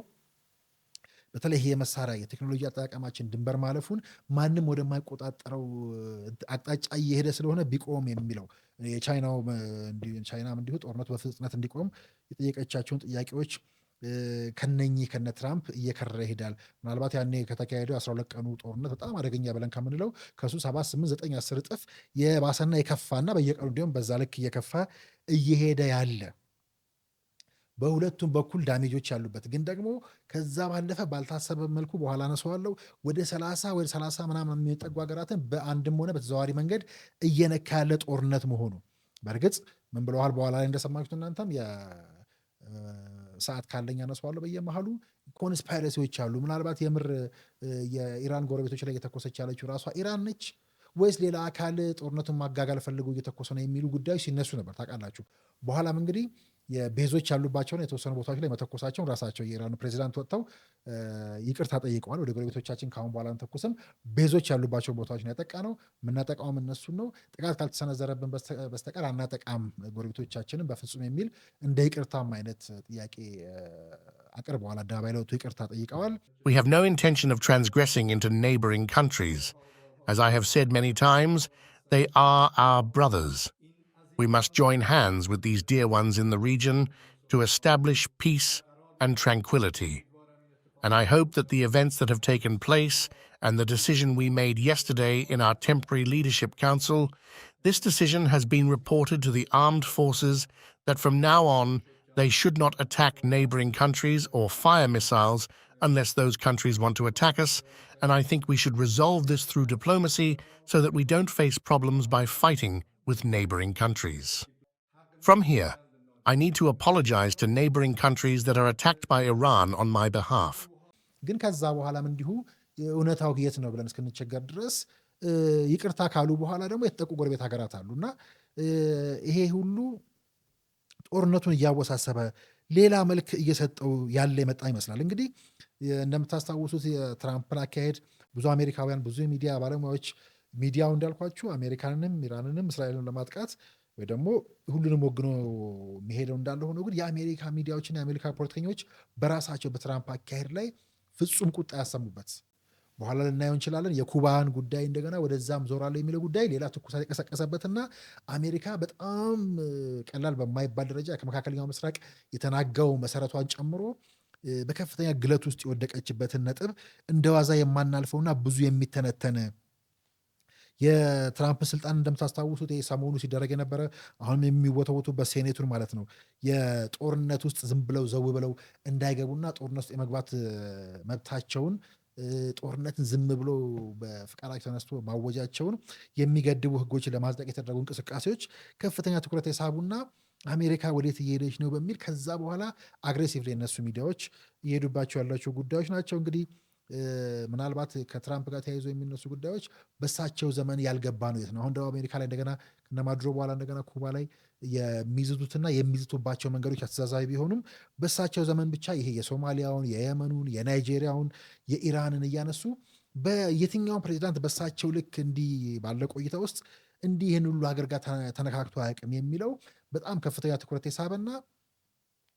በተለይ ይሄ የመሳሪያ የቴክኖሎጂ አጠቃቀማችን ድንበር ማለፉን ማንም ወደማይቆጣጠረው አቅጣጫ እየሄደ ስለሆነ ቢቆም የሚለው ቻይናም እንዲሁ ጦርነቱ በፍጥነት እንዲቆም የጠየቀቻቸውን ጥያቄዎች ከነኚህ ከነ ትራምፕ እየከረረ ይሄዳል። ምናልባት ያኔ ከተካሄደው 12 ቀኑ ጦርነት በጣም አደገኛ ብለን ከምንለው ከሱ 7 8 9 10 እጥፍ የባሰና የከፋና በየቀኑ እንዲሁም በዛ ልክ እየከፋ እየሄደ ያለ በሁለቱም በኩል ዳሜጆች ያሉበት ግን ደግሞ ከዛ ባለፈ ባልታሰበ መልኩ በኋላ አነሳዋለሁ ወደ 30 ምናምን የሚጠጉ ሀገራትን በአንድም ሆነ በተዘዋዋሪ መንገድ እየነካ ያለ ጦርነት መሆኑ በእርግጥ ምን ብለዋል በኋላ ላይ እንደሰማችሁት እናንተም ሰዓት ካለኝ አነሳዋለሁ በየመሃሉ ኮንስፓይረሲዎች አሉ። ምናልባት የምር የኢራን ጎረቤቶች ላይ እየተኮሰች ያለችው ራሷ ኢራን ነች ወይስ ሌላ አካል ጦርነቱን ማጋጋል ፈልጎ እየተኮሰ ነው የሚሉ ጉዳዮች ሲነሱ ነበር ታውቃላችሁ። በኋላም እንግዲህ የቤዞች ያሉባቸውን የተወሰኑ ቦታዎች ላይ መተኮሳቸውን ራሳቸው የኢራኑ ፕሬዚዳንት ወጥተው ይቅርታ ጠይቀዋል። ወደ ጎረቤቶቻችን ከአሁን በኋላ አንተኩስም፣ ቤዞች ያሉባቸው ቦታዎች ነው ያጠቃ ነው፣ የምናጠቃውም እነሱን ነው፣ ጥቃት ካልተሰነዘረብን በስተቀር አናጠቃም ጎረቤቶቻችንን በፍጹም የሚል እንደ ይቅርታም አይነት ጥያቄ አቅርበዋል። አደባባይ ለወጡ ይቅርታ ጠይቀዋል። We have no intention of transgressing into neighboring countries. As I have said many times, they are our brothers. We must join hands with these dear ones in the region to establish peace and tranquility. And I hope that the events that have taken place and the decision we made yesterday in our temporary leadership council, this decision has been reported to the armed forces that from now on they should not attack neighboring countries or fire missiles unless those countries want to attack us, and I think we should resolve this through diplomacy so that we don't face problems by fighting with neighboring countries. From here, I need to apologize to neighboring countries that are attacked by Iran on my behalf. ግን ከዛ በኋላም እንዲሁ እውነታው የት ነው ብለን እስክንቸገር ድረስ ይቅርታ ካሉ በኋላ ደግሞ የተጠቁ ጎረቤት ሀገራት አሉና ይሄ ሁሉ ጦርነቱን እያወሳሰበ ሌላ መልክ እየሰጠው ያለ የመጣ ይመስላል። እንግዲህ እንደምታስታውሱት የትራምፕን አካሄድ ብዙ አሜሪካውያን ብዙ የሚዲያ ባለሙያዎች ሚዲያው እንዳልኳችሁ አሜሪካንንም ኢራንንም እስራኤልን ለማጥቃት ወይ ደግሞ ሁሉንም ወግኖ የሚሄደው እንዳለ ሆኖ ግን የአሜሪካ ሚዲያዎችና የአሜሪካ ፖለቲከኞች በራሳቸው በትራምፕ አካሄድ ላይ ፍጹም ቁጣ ያሰሙበት በኋላ ልናየው እንችላለን። የኩባን ጉዳይ እንደገና ወደዛም ዞራለሁ የሚለው ጉዳይ ሌላ ትኩሳት የቀሰቀሰበትና አሜሪካ በጣም ቀላል በማይባል ደረጃ ከመካከለኛው ምስራቅ የተናጋው መሰረቷን ጨምሮ በከፍተኛ ግለት ውስጥ የወደቀችበትን ነጥብ እንደዋዛ የማናልፈውና ብዙ የሚተነተን የትራምፕ ስልጣን እንደምታስታውሱት ሰሞኑ ሲደረግ የነበረ አሁንም የሚወተወቱ በሴኔቱን ማለት ነው የጦርነት ውስጥ ዝም ብለው ዘው ብለው እንዳይገቡና ጦርነት ውስጥ የመግባት መብታቸውን ጦርነትን ዝም ብሎ በፍቃዳቸው ተነስቶ ማወጃቸውን የሚገድቡ ህጎችን ለማጽደቅ የተደረጉ እንቅስቃሴዎች ከፍተኛ ትኩረት የሳቡና አሜሪካ ወዴት እየሄደች ነው በሚል ከዛ በኋላ አግሬሲቭሊ የነሱ ሚዲያዎች እየሄዱባቸው ያላቸው ጉዳዮች ናቸው። እንግዲህ ምናልባት ከትራምፕ ጋር ተያይዞ የሚነሱ ጉዳዮች በሳቸው ዘመን ያልገባ ነው የት ነው። አሁን ደግሞ አሜሪካ ላይ እንደገና ከነማድሮ በኋላ እንደገና ኩባ ላይ የሚዝቱትና የሚዝቱባቸው መንገዶች አስተዛዛቢ ቢሆኑም በሳቸው ዘመን ብቻ ይሄ የሶማሊያውን፣ የየመኑን፣ የናይጄሪያውን፣ የኢራንን እያነሱ በየትኛውን ፕሬዚዳንት በሳቸው ልክ እንዲህ ባለ ቆይታ ውስጥ እንዲህ ይህን ሁሉ ሀገር ጋር ተነካክቶ አያውቅም የሚለው በጣም ከፍተኛ ትኩረት የሳበና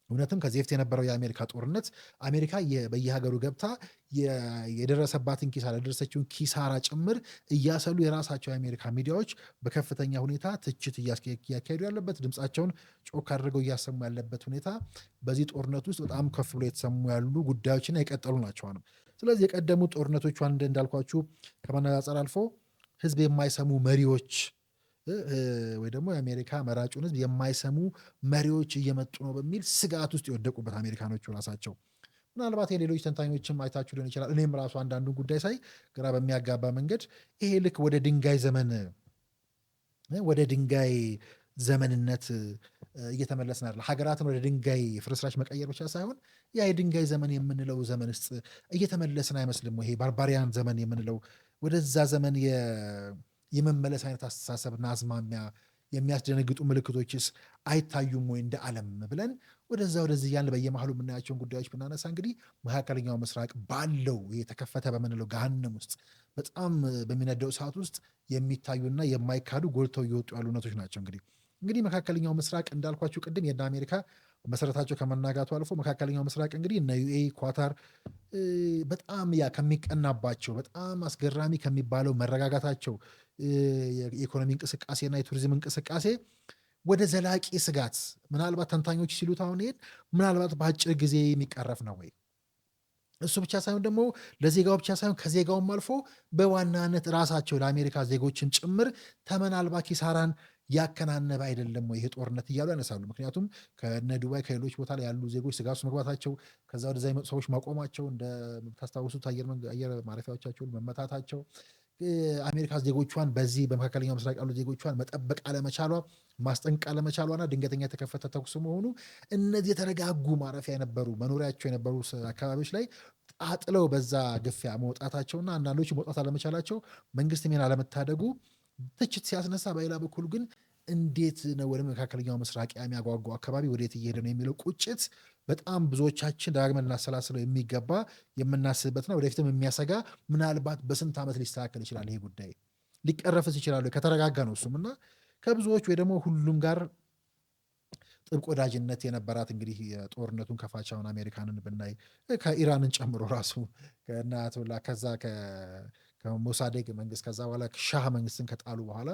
እውነትም ከዚህ በፊት የነበረው የአሜሪካ ጦርነት አሜሪካ በየሀገሩ ገብታ የደረሰባትን ኪሳራ የደረሰችውን ኪሳራ ጭምር እያሰሉ የራሳቸው የአሜሪካ ሚዲያዎች በከፍተኛ ሁኔታ ትችት እያካሄዱ ያለበት ድምፃቸውን ጮክ አድርገው እያሰሙ ያለበት ሁኔታ በዚህ ጦርነት ውስጥ በጣም ከፍ ብሎ የተሰሙ ያሉ ጉዳዮችና የቀጠሉ ናቸው ነው። ስለዚህ የቀደሙ ጦርነቶቹ እንዳልኳችሁ ከመነጻጸር አልፎ ህዝብ የማይሰሙ መሪዎች ወይ ደግሞ የአሜሪካ መራጩን ህዝብ የማይሰሙ መሪዎች እየመጡ ነው በሚል ስጋት ውስጥ የወደቁበት አሜሪካኖቹ ራሳቸው ምናልባት የሌሎች ተንታኞችም አይታችሁ ሊሆን ይችላል። እኔም ራሱ አንዳንዱ ጉዳይ ሳይ ግራ በሚያጋባ መንገድ ይሄ ልክ ወደ ድንጋይ ዘመንነት እየተመለስን አይደል? ሀገራትን ወደ ድንጋይ ፍርስራሽ መቀየር ብቻ ሳይሆን ያ የድንጋይ ዘመን የምንለው ዘመን ውስጥ እየተመለስን አይመስልም? ይሄ ባርባሪያን ዘመን የምንለው ወደዛ ዘመን የመመለስ አይነት አስተሳሰብና አዝማሚያ የሚያስደነግጡ ምልክቶችስ አይታዩም ወይ እንደ ዓለም ብለን ወደዚህ እያልን በየመሃሉ የምናያቸውን ጉዳዮች ብናነሳ እንግዲህ መካከለኛው ምስራቅ ባለው የተከፈተ በምንለው ገሃነም ውስጥ በጣም በሚነደው ሰዓት ውስጥ የሚታዩና የማይካዱ ጎልተው እየወጡ ያሉ እውነቶች ናቸው። እንግዲህ መካከለኛው ምስራቅ እንዳልኳችሁ ቅድም የእነ አሜሪካ መሰረታቸው ከመናጋቱ አልፎ መካከለኛው ምስራቅ እንግዲህ እነ ዩኤኢ፣ ኳታር በጣም ከሚቀናባቸው በጣም አስገራሚ ከሚባለው መረጋጋታቸው የኢኮኖሚ እንቅስቃሴና የቱሪዝም እንቅስቃሴ ወደ ዘላቂ ስጋት ምናልባት ተንታኞች ሲሉት አሁን ይሄን ምናልባት በአጭር ጊዜ የሚቀረፍ ነው ወይ? እሱ ብቻ ሳይሆን ደግሞ ለዜጋው ብቻ ሳይሆን ከዜጋውም አልፎ በዋናነት ራሳቸው ለአሜሪካ ዜጎችን ጭምር ተመን አልባ ኪሳራን ያከናነበ አይደለም ወይ ይሄ ጦርነት እያሉ ያነሳሉ። ምክንያቱም ከነ ዱባይ ከሌሎች ቦታ ላይ ያሉ ዜጎች ስጋት ውስጥ መግባታቸው፣ ከዛ ወደዛ የመጡ ሰዎች ማቆማቸው፣ እንደምታስታውሱት አየር ማረፊያዎቻቸውን መመታታቸው፣ አሜሪካ ዜጎቿን በዚህ በመካከለኛው ምስራቅ ያሉ ዜጎቿን መጠበቅ አለመቻሏ፣ ማስጠንቀቅ አለመቻሏና ድንገተኛ የተከፈተ ተኩስ መሆኑ እነዚህ የተረጋጉ ማረፊያ የነበሩ መኖሪያቸው የነበሩ አካባቢዎች ላይ ጣጥለው በዛ ግፊያ መውጣታቸውና አንዳንዶች መውጣት አለመቻላቸው መንግስት ሚና አለመታደጉ ትችት ሲያስነሳ፣ በሌላ በኩል ግን እንዴት ነው ወደ መካከለኛው ምስራቅ የሚያጓጓው አካባቢ ወዴት እየሄደ ነው የሚለው ቁጭት በጣም ብዙዎቻችን ደጋግመን ልናሰላስለው የሚገባ የምናስብበትና ወደፊትም የሚያሰጋ ምናልባት በስንት ዓመት ሊስተካከል ይችላል ይሄ ጉዳይ ሊቀረፍስ ይችላሉ ከተረጋጋ ነው እሱም እና ከብዙዎች ወይ ደግሞ ሁሉም ጋር ጥብቅ ወዳጅነት የነበራት እንግዲህ የጦርነቱን ከፋቻውን አሜሪካንን ብናይ ከኢራንን ጨምሮ ራሱ ከናቶላ ከዛ ከሞሳዴግ መንግስት ከዛ በኋላ ሻህ መንግስትን ከጣሉ በኋላ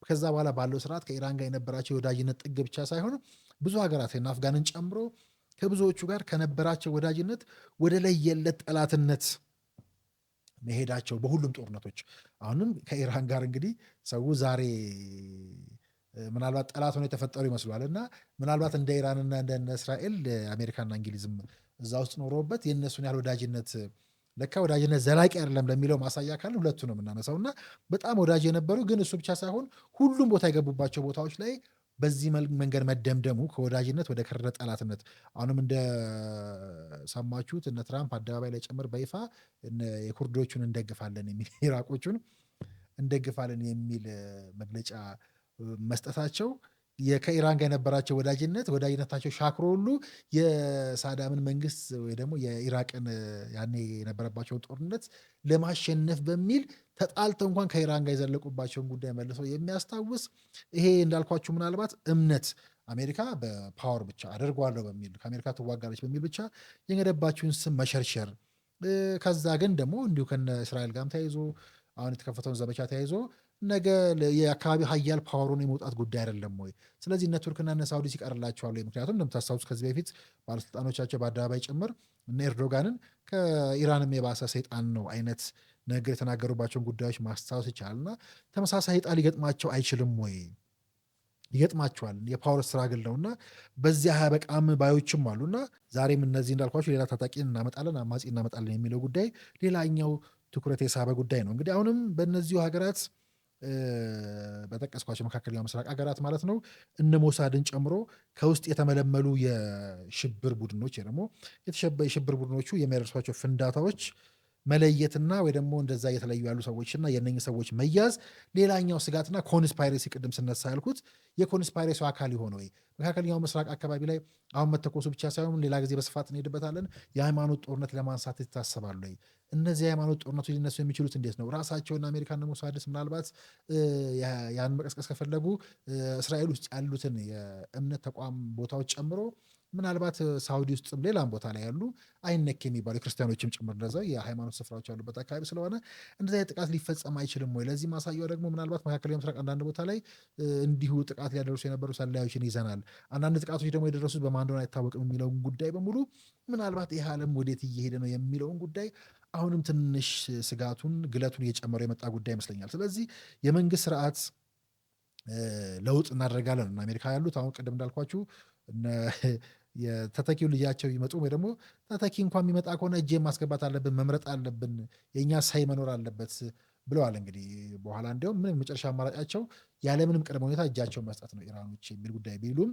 ከዛ በኋላ ባለው ስርዓት ከኢራን ጋር የነበራቸው የወዳጅነት ጥግ ብቻ ሳይሆን ብዙ ሀገራት አፍጋንን ጨምሮ ከብዙዎቹ ጋር ከነበራቸው ወዳጅነት ወደ ለየለት ጠላትነት መሄዳቸው በሁሉም ጦርነቶች አሁንም ከኢራን ጋር እንግዲህ ሰው ዛሬ ምናልባት ጠላት ሆነው የተፈጠሩ ይመስሏል እና ምናልባት እንደ ኢራንና እንደ እስራኤል አሜሪካና እንግሊዝም እዛ ውስጥ ኖረውበት የእነሱን ያህል ወዳጅነት ለካ ወዳጅነት ዘላቂ አይደለም ለሚለው ማሳያ ካለ ሁለቱ ነው የምናነሳው እና በጣም ወዳጅ የነበሩ ግን እሱ ብቻ ሳይሆን ሁሉም ቦታ የገቡባቸው ቦታዎች ላይ በዚህ መንገድ መደምደሙ ከወዳጅነት ወደ ከረረ ጠላትነት አሁንም እንደሰማችሁት እነ ትራምፕ አደባባይ ላይ ጭምር በይፋ የኩርዶቹን እንደግፋለን የሚል ኢራቆቹን እንደግፋለን የሚል መግለጫ መስጠታቸው ከኢራን ጋር የነበራቸው ወዳጅነታቸው ሻክሮ ሁሉ የሳዳምን መንግስት ወይ ደግሞ የኢራቅን ያኔ የነበረባቸውን ጦርነት ለማሸነፍ በሚል ተጣልተው እንኳን ከኢራን ጋር የዘለቁባቸውን ጉዳይ መልሰው የሚያስታውስ ይሄ እንዳልኳችሁ ምናልባት እምነት አሜሪካ በፓወር ብቻ አደርጓለሁ በሚል ከአሜሪካ ትዋጋለች በሚል ብቻ የገነባችውን ስም መሸርሸር ከዛ ግን ደግሞ እንዲሁ ከነ እስራኤል ጋርም ተያይዞ አሁን የተከፈተውን ዘመቻ ተያይዞ ነገ የአካባቢ ሀያል ፓወሩን የመውጣት ጉዳይ አይደለም ወይ? ስለዚህ እነ ቱርክና እነ ሳውዲ ሲቀርላቸዋል። ምክንያቱም እንደምታስታውሱ ከዚህ በፊት ባለስልጣኖቻቸው በአደባባይ ጭምር እነ ኤርዶጋንን ከኢራንም የባሰ ሰይጣን ነው አይነት ነገር የተናገሩባቸውን ጉዳዮች ማስታወስ ይቻላልና ተመሳሳይ ዕጣ ሊገጥማቸው አይችልም ወይ? ይገጥማቸዋል። የፓወር ስትራግል ነውና በዚያ በቃም ባዮችም አሉና ዛሬም እነዚህ እንዳልኳቸው ሌላ ታጣቂ እናመጣለን አማጺ እናመጣለን የሚለው ጉዳይ ሌላኛው ትኩረት የሳበ ጉዳይ ነው። እንግዲህ አሁንም በእነዚሁ ሀገራት በጠቀስኳቸው መካከለኛው ምስራቅ ሀገራት ማለት ነው እነ ሞሳድን ጨምሮ ከውስጥ የተመለመሉ የሽብር ቡድኖች ደግሞ የሽብር ቡድኖቹ የሚያደርሷቸው ፍንዳታዎች መለየትና ወይ ደግሞ እንደዛ እየተለዩ ያሉ ሰዎችና የእነኝህ ሰዎች መያዝ ሌላኛው ስጋትና ኮንስፓይሬሲ ቅድም ስነሳ ያልኩት የኮንስፓይሬሲ አካል የሆነ ወይ መካከለኛው ምስራቅ አካባቢ ላይ አሁን መተኮሱ ብቻ ሳይሆን ሌላ ጊዜ በስፋት እንሄድበታለን። የሃይማኖት ጦርነት ለማንሳት ይታሰባሉ ወይ? እነዚህ የሃይማኖት ጦርነቶች ሊነሱ የሚችሉት እንዴት ነው? ራሳቸውና አሜሪካና ሞሳድስ ምናልባት ያን መቀስቀስ ከፈለጉ እስራኤል ውስጥ ያሉትን የእምነት ተቋም ቦታዎች ጨምሮ ምናልባት ሳውዲ ውስጥም ሌላም ቦታ ላይ ያሉ አይነክ የሚባሉ የክርስቲያኖችም ጭምር እንደዛ የሃይማኖት ስፍራዎች ያሉበት አካባቢ ስለሆነ እንደዚ ጥቃት ሊፈጸም አይችልም ወይ? ለዚህ ማሳያው ደግሞ ምናልባት መካከለኛው ምስራቅ አንዳንድ ቦታ ላይ እንዲሁ ጥቃት ሊያደርሱ የነበሩ ሰላዮችን ይዘናል። አንዳንድ ጥቃቶች ደግሞ የደረሱት በማን እንደሆነ አይታወቅም የሚለውን ጉዳይ በሙሉ ምናልባት ይህ ዓለም ወዴት እየሄደ ነው የሚለውን ጉዳይ አሁንም ትንሽ ስጋቱን ግለቱን እየጨመረ የመጣ ጉዳይ ይመስለኛል። ስለዚህ የመንግስት ስርዓት ለውጥ እናደርጋለን እና አሜሪካ ያሉት አሁን ቅድም እንዳልኳችሁ የተተኪው ልጃቸው ይመጡ ወይ ደግሞ ተተኪ እንኳን የሚመጣ ከሆነ እጄ ማስገባት አለብን፣ መምረጥ አለብን፣ የእኛ ሳይ መኖር አለበት ብለዋል። እንግዲህ በኋላ እንዲያውም ምንም መጨረሻ አማራጫቸው ያለምንም ቅድመ ሁኔታ እጃቸውን መስጠት ነው ኢራኖች የሚል ጉዳይ ቢሉም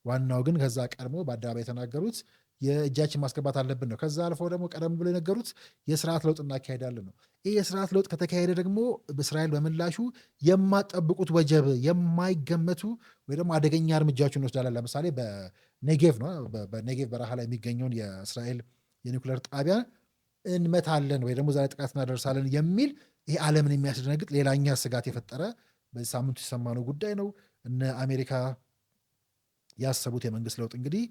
ዋናው ግን ከዛ ቀድሞ በአደባባይ የተናገሩት የእጃችን ማስገባት አለብን ነው። ከዛ አልፈው ደግሞ ቀደም ብሎ የነገሩት የስርዓት ለውጥ እናካሄዳለን ነው። ይህ የስርዓት ለውጥ ከተካሄደ ደግሞ በእስራኤል በምላሹ የማጠብቁት ወጀብ የማይገመቱ ወይ ደግሞ አደገኛ እርምጃዎችን እንወስዳለን። ለምሳሌ በኔጌቭ ነው በኔጌቭ በረሃ ላይ የሚገኘውን የእስራኤል የኒውክሌር ጣቢያ እንመታለን ወይ ደግሞ ዛሬ ጥቃት እናደርሳለን የሚል ይሄ ዓለምን የሚያስደነግጥ ሌላኛ ስጋት የፈጠረ በዚህ ሳምንቱ የሰማነው ጉዳይ ነው። እነ አሜሪካ ያሰቡት የመንግስት ለውጥ እንግዲህ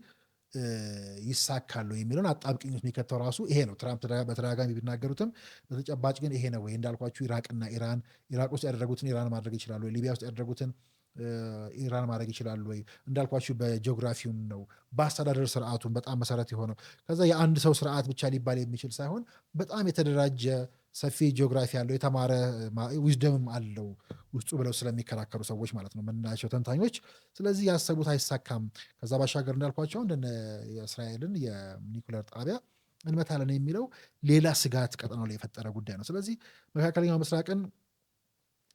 ይሳካሉ የሚለውን አጣብቂኝ ውስጥ የሚከተው ራሱ ይሄ ነው። ትራምፕ በተደጋጋሚ ቢናገሩትም በተጨባጭ ግን ይሄ ነው ወይ? እንዳልኳችሁ ኢራቅና ኢራን ኢራቅ ውስጥ ያደረጉትን ኢራን ማድረግ ይችላሉ ወይ? ሊቢያ ውስጥ ያደረጉትን ኢራን ማድረግ ይችላሉ ወይ? እንዳልኳችሁ በጂኦግራፊውም ነው፣ በአስተዳደር ስርዓቱን በጣም መሰረት የሆነው ከዛ የአንድ ሰው ስርዓት ብቻ ሊባል የሚችል ሳይሆን በጣም የተደራጀ ሰፊ ጂኦግራፊ ያለው የተማረ ዊዝደምም አለው ውስጡ ብለው ስለሚከራከሩ ሰዎች ማለት ነው የምናያቸው ተንታኞች። ስለዚህ ያሰቡት አይሳካም። ከዛ ባሻገር እንዳልኳቸው እንደ የእስራኤልን የኒኩሌር ጣቢያ እንመታለን የሚለው ሌላ ስጋት ቀጠናው ላይ የፈጠረ ጉዳይ ነው። ስለዚህ መካከለኛው ምስራቅን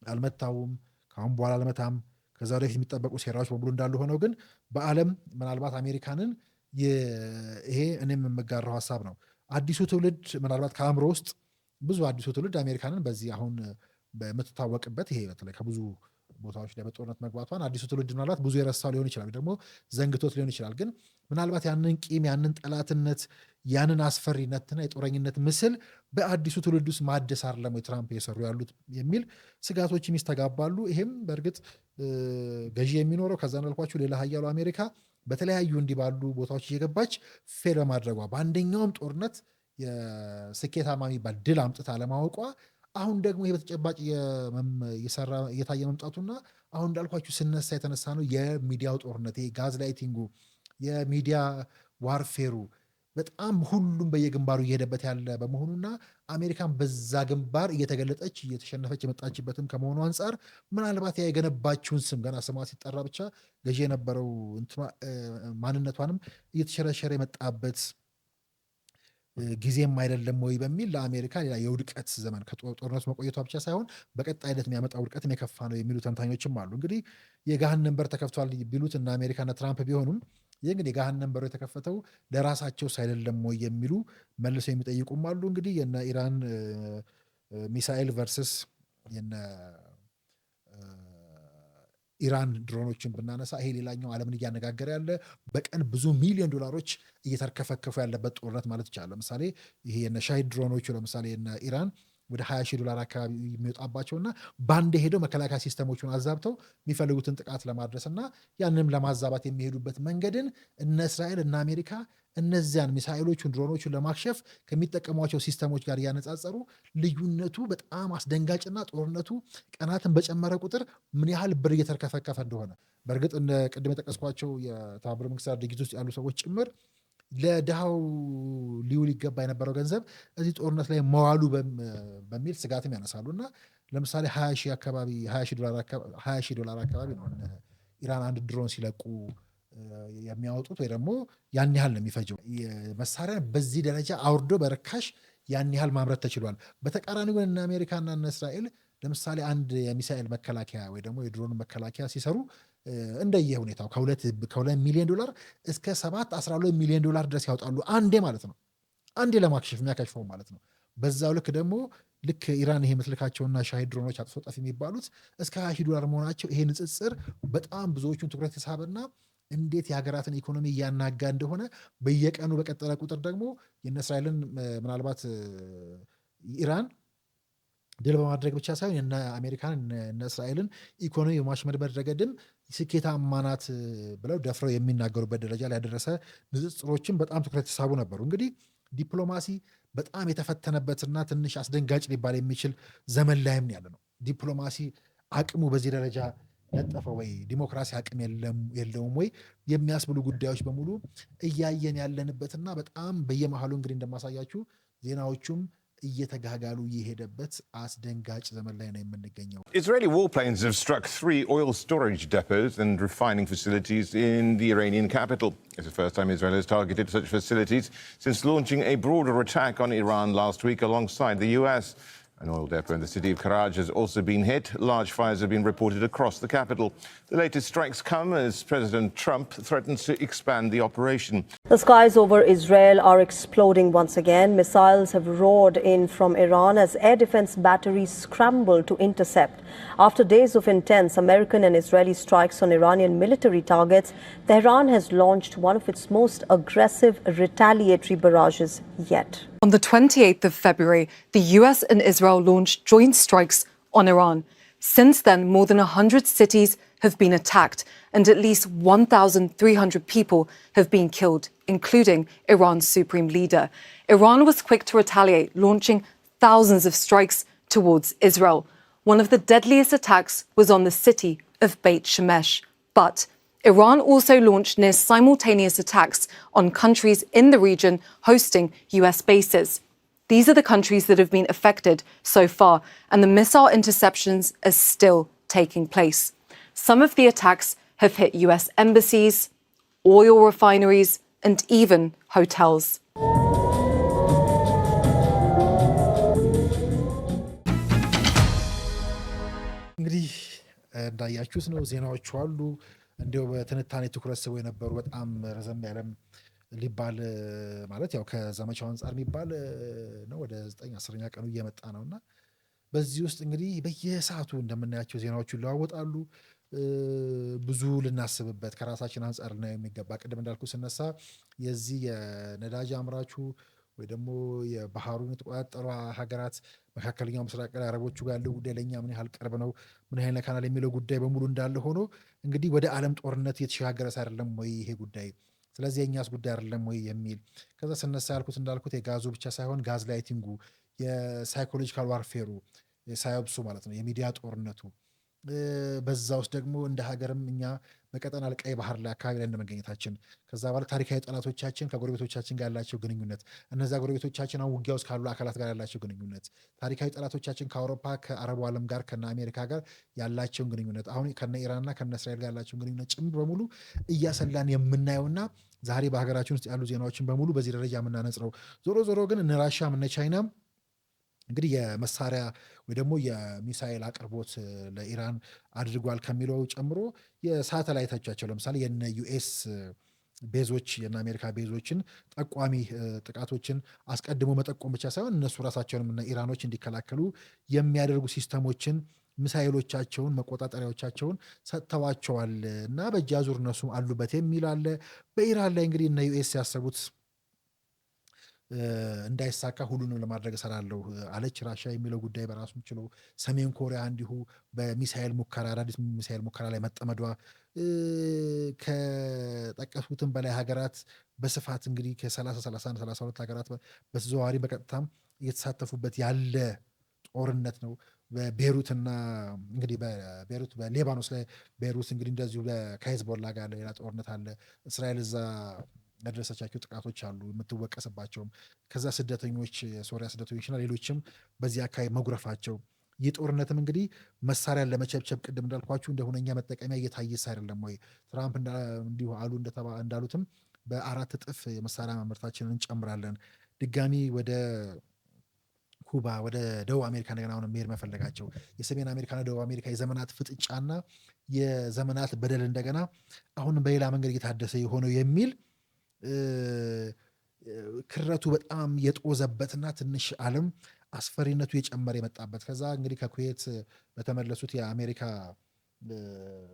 አልመታውም፣ ከአሁን በኋላ አልመታም፣ ከዛ ወደፊት የሚጠበቁ ሴራዎች በሙሉ እንዳሉ ሆነው ግን በዓለም ምናልባት አሜሪካንን ይሄ እኔም የምጋራው ሀሳብ ነው። አዲሱ ትውልድ ምናልባት ከአእምሮ ውስጥ ብዙ አዲሱ ትውልድ አሜሪካንን በዚህ አሁን በምትታወቅበት ይሄ በተለይ ከብዙ ቦታዎች ላይ በጦርነት መግባቷን አዲሱ ትውልድ ምናልባት ብዙ የረሳው ሊሆን ይችላል፣ ደግሞ ዘንግቶት ሊሆን ይችላል። ግን ምናልባት ያንን ቂም፣ ያንን ጠላትነት፣ ያንን አስፈሪነትና የጦረኝነት ምስል በአዲሱ ትውልድ ውስጥ ማደስ አይደለም ትራምፕ የሰሩ ያሉት የሚል ስጋቶችም ይስተጋባሉ። ይሄም በእርግጥ ገዢ የሚኖረው ከዛ እንዳልኳችሁ ሌላ ሀያሉ አሜሪካ በተለያዩ እንዲህ ባሉ ቦታዎች እየገባች ፌል በማድረጓ በአንደኛውም ጦርነት የስኬታማ የሚባል ድል አምጥታ ለማወቋ አሁን ደግሞ ይሄ በተጨባጭ እየታየ መምጣቱና አሁን እንዳልኳችሁ ስነሳ የተነሳ ነው የሚዲያው ጦርነት፣ ይሄ ጋዝ ላይቲንጉ፣ የሚዲያ ዋርፌሩ በጣም ሁሉም በየግንባሩ እየሄደበት ያለ በመሆኑና አሜሪካን በዛ ግንባር እየተገለጠች እየተሸነፈች የመጣችበትም ከመሆኑ አንጻር ምናልባት ያ የገነባችውን ስም ገና ስሟ ሲጠራ ብቻ ገዢ የነበረው ማንነቷንም እየተሸረሸረ የመጣበት ጊዜም አይደለም ወይ በሚል ለአሜሪካ ሌላ የውድቀት ዘመን ከጦርነቱ መቆየቷ ብቻ ሳይሆን በቀጣይነት የሚያመጣ ውድቀትም የከፋ ነው የሚሉ ተንታኞችም አሉ። እንግዲህ የገሃነም በር ተከፍቷል ቢሉት እና አሜሪካና ትራምፕ ቢሆኑም ይህ እንግዲህ የገሃነም በሩ የተከፈተው ለራሳቸው አይደለም ወይ የሚሉ መልሰው የሚጠይቁም አሉ። እንግዲህ የነ ኢራን ሚሳኤል ቨርስስ የነ ኢራን ድሮኖችን ብናነሳ ይሄ ሌላኛው ዓለምን እያነጋገረ ያለ በቀን ብዙ ሚሊዮን ዶላሮች እየተርከፈከፉ ያለበት ጦርነት ማለት ይቻላል። ለምሳሌ ይሄ የነ ሻሂድ ድሮኖቹ ለምሳሌ የነ ኢራን ወደ 20 ሺህ ዶላር አካባቢ የሚወጣባቸውና በአንድ ሄደው መከላከያ ሲስተሞቹን አዛብተው የሚፈልጉትን ጥቃት ለማድረስ እና ያንንም ለማዛባት የሚሄዱበት መንገድን እነ እስራኤል እና አሜሪካ እነዚያን ሚሳኤሎቹን ድሮኖቹን ለማክሸፍ ከሚጠቀሟቸው ሲስተሞች ጋር እያነጻጸሩ ልዩነቱ በጣም አስደንጋጭና ጦርነቱ ቀናትን በጨመረ ቁጥር ምን ያህል ብር እየተርከፈከፈ እንደሆነ በእርግጥ እንደ ቅድም የጠቀስኳቸው የተባበሩት መንግስታት ድርጅት ውስጥ ያሉ ሰዎች ጭምር ለድሃው ሊውል ይገባ የነበረው ገንዘብ እዚህ ጦርነት ላይ መዋሉ በሚል ስጋትም ያነሳሉ። እና ለምሳሌ 20 ሺህ ዶላር አካባቢ ነው ኢራን አንድ ድሮን ሲለቁ የሚያወጡት ወይ ደግሞ ያን ያህል ነው የሚፈጀው። መሳሪያ በዚህ ደረጃ አውርዶ በርካሽ ያን ያህል ማምረት ተችሏል። በተቃራኒ ግን እነ አሜሪካና እነ እስራኤል ለምሳሌ አንድ የሚሳኤል መከላከያ ወይ ደግሞ የድሮን መከላከያ ሲሰሩ እንደየ ሁኔታው ከ2 ሚሊዮን ዶላር እስከ 12 ሚሊዮን ዶላር ድረስ ያወጣሉ አንዴ ማለት ነው። አንዴ ለማክሸፍ የሚያከሽፈው ማለት ነው። በዛው ልክ ደግሞ ልክ ኢራን ይሄ የምትልካቸውና ሻሂድ ድሮኖች አጥፍቶ ጠፊ የሚባሉት እስከ 20 ሺህ ዶላር መሆናቸው ይሄ ንጽጽር በጣም ብዙዎቹን ትኩረት የሳበና እንዴት የሀገራትን ኢኮኖሚ እያናጋ እንደሆነ በየቀኑ በቀጠለ ቁጥር ደግሞ የነ እስራኤልን ምናልባት ኢራን ድል በማድረግ ብቻ ሳይሆን የነ አሜሪካን እነ እስራኤልን ኢኮኖሚ በማሽመድመድ ረገድም ስኬታማ ናት ብለው ደፍረው የሚናገሩበት ደረጃ ላይ ያደረሰ ንጽጽሮችን በጣም ትኩረት የተሳቡ ነበሩ። እንግዲህ ዲፕሎማሲ በጣም የተፈተነበትና ትንሽ አስደንጋጭ ሊባል የሚችል ዘመን ላይም ያለ ነው። ዲፕሎማሲ አቅሙ በዚህ ደረጃ ነጠፈ ወይ፣ ዲሞክራሲ አቅም የለውም ወይ የሚያስብሉ ጉዳዮች በሙሉ እያየን ያለንበትና በጣም በየመሃሉ እንግዲህ እንደማሳያችሁ ዜናዎቹም እየተጋጋሉ የሄደበት አስደንጋጭ ዘመን ላይ ነው የምንገኘው። Israeli warplanes have struck 3 oil storage depots and refining facilities in the Iranian capital. It's the first time Israel has targeted such facilities since launching a broader attack on Iran last week alongside the US. An oil depot in the city of Karaj has also been hit. Large fires have been reported across the capital. The latest strikes come as President Trump threatens to expand the operation. The skies over Israel are exploding once again. Missiles have roared in from Iran as air defense batteries scramble to intercept. After days of intense American and Israeli strikes on Iranian military targets, Tehran has launched one of its most aggressive retaliatory barrages yet. On the 28th of February, the US and Israel launched joint strikes on Iran. Since then, more than 100 cities have been attacked and at least 1,300 people have been killed, including Iran's supreme leader. Iran was quick to retaliate, launching thousands of strikes towards Israel. One of the deadliest attacks was on the city of Beit Shemesh. But Iran also launched near simultaneous attacks on countries in the region hosting US bases. These are the countries that have been affected so far, and the missile interceptions are still taking place. Some of the attacks have hit US embassies, oil refineries, and even hotels. እንግዲህ እንዳያችሁት ነው ዜናዎቹ አሉ። እንዲያው በትንታኔ ትኩረት ስበው የነበሩ በጣም ረዘም ያለም ሊባል ማለት ያው ከዘመቻው አንጻር የሚባል ነው ወደ 9-10ኛ ቀኑ እየመጣ ነውና በዚህ ውስጥ እንግዲህ በየሰዓቱ እንደምናያቸው ዜናዎቹ ይለዋወጣሉ። ብዙ ልናስብበት ከራሳችን አንጻር ነው የሚገባ። ቅድም እንዳልኩ ስነሳ የዚህ የነዳጅ አምራቹ ወይ ደግሞ የባህሩን የተቆጣጠሩ ሀገራት መካከለኛው ምስራቅ ላይ አረቦቹ ጋር ያለው ጉዳይ ለእኛ ምን ያህል ቅርብ ነው፣ ምን ያህል ነካናል የሚለው ጉዳይ በሙሉ እንዳለ ሆኖ እንግዲህ ወደ ዓለም ጦርነት እየተሸጋገረስ አይደለም ወይ ይሄ ጉዳይ? ስለዚህ የእኛስ ጉዳይ አይደለም ወይ የሚል ከዛ ስነሳ ያልኩት እንዳልኩት የጋዙ ብቻ ሳይሆን ጋዝ ላይቲንጉ፣ የሳይኮሎጂካል ዋርፌሩ ሳይብሱ ማለት ነው፣ የሚዲያ ጦርነቱ በዛ ውስጥ ደግሞ እንደ ሀገርም እኛ በቀጠና ቀይ ባህር ላይ አካባቢ ላይ እንደመገኘታችን ከዛ በኋላ ታሪካዊ ጠላቶቻችን ከጎረቤቶቻችን ጋር ያላቸው ግንኙነት፣ እነዛ ጎረቤቶቻችን አሁን ውጊያ ውስጥ ካሉ አካላት ጋር ያላቸው ግንኙነት፣ ታሪካዊ ጠላቶቻችን ከአውሮፓ ከአረቡ ዓለም ጋር ከነ አሜሪካ ጋር ያላቸውን ግንኙነት፣ አሁን ከነ ኢራንና ከነ እስራኤል ጋር ያላቸውን ግንኙነት ጭምር በሙሉ እያሰላን የምናየውና ዛሬ በሀገራችን ውስጥ ያሉ ዜናዎችን በሙሉ በዚህ ደረጃ የምናነጽረው። ዞሮ ዞሮ ግን እነ ራሻም እነ ቻይናም እንግዲህ የመሳሪያ ወይ ደግሞ የሚሳኤል አቅርቦት ለኢራን አድርጓል ከሚለው ጨምሮ የሳተላይቶቻቸው ለምሳሌ የነ ዩኤስ ቤዞች የነ አሜሪካ ቤዞችን ጠቋሚ ጥቃቶችን አስቀድሞ መጠቆም ብቻ ሳይሆን እነሱ ራሳቸውንም እና ኢራኖች እንዲከላከሉ የሚያደርጉ ሲስተሞችን ሚሳኤሎቻቸውን መቆጣጠሪያዎቻቸውን ሰጥተዋቸዋል እና በእጅ አዙር እነሱም አሉበት የሚል አለ። በኢራን ላይ እንግዲህ እነ ዩኤስ ያሰቡት እንዳይሳካ ሁሉንም ለማድረግ እሰራለሁ አለች ራሻ የሚለው ጉዳይ በራሱ ችሎ፣ ሰሜን ኮሪያ እንዲሁ በሚሳኤል ሙከራ አዳዲስ ሚሳኤል ሙከራ ላይ መጠመዷ ከጠቀሱትም በላይ ሀገራት በስፋት እንግዲህ ከ30 31 32 ሀገራት በተዘዋዋሪ በቀጥታም እየተሳተፉበት ያለ ጦርነት ነው። በቤሩትና እንግዲህ በቤሩት በሌባኖስ ላይ ቤሩት እንግዲህ እንደዚሁ ከሄዝቦላ ጋር ሌላ ጦርነት አለ። እስራኤል እዛ ያደረሰቻቸው ጥቃቶች አሉ የምትወቀስባቸውም። ከዛ ስደተኞች የሶሪያ ስደተኞችና ሌሎችም በዚህ አካባቢ መጉረፋቸው፣ ይህ ጦርነትም እንግዲህ መሳሪያን ለመቸብቸብ ቅድም እንዳልኳችሁ እንደ ሁነኛ መጠቀሚያ እየታየስ አይደለም ወይ? ትራምፕ እንዲሁ አሉ እንዳሉትም በ4 እጥፍ የመሳሪያ ማምረታችንን እንጨምራለን። ድጋሚ ወደ ኩባ ወደ ደቡብ አሜሪካ እንደገና አሁን መሄድ መፈለጋቸው የሰሜን አሜሪካና ደቡብ አሜሪካ የዘመናት ፍጥጫና የዘመናት በደል እንደገና አሁን በሌላ መንገድ እየታደሰ የሆነው የሚል ክረቱ በጣም የጦዘበትና ትንሽ ዓለም አስፈሪነቱ የጨመረ የመጣበት ከዛ እንግዲህ ከኩዌት በተመለሱት የአሜሪካ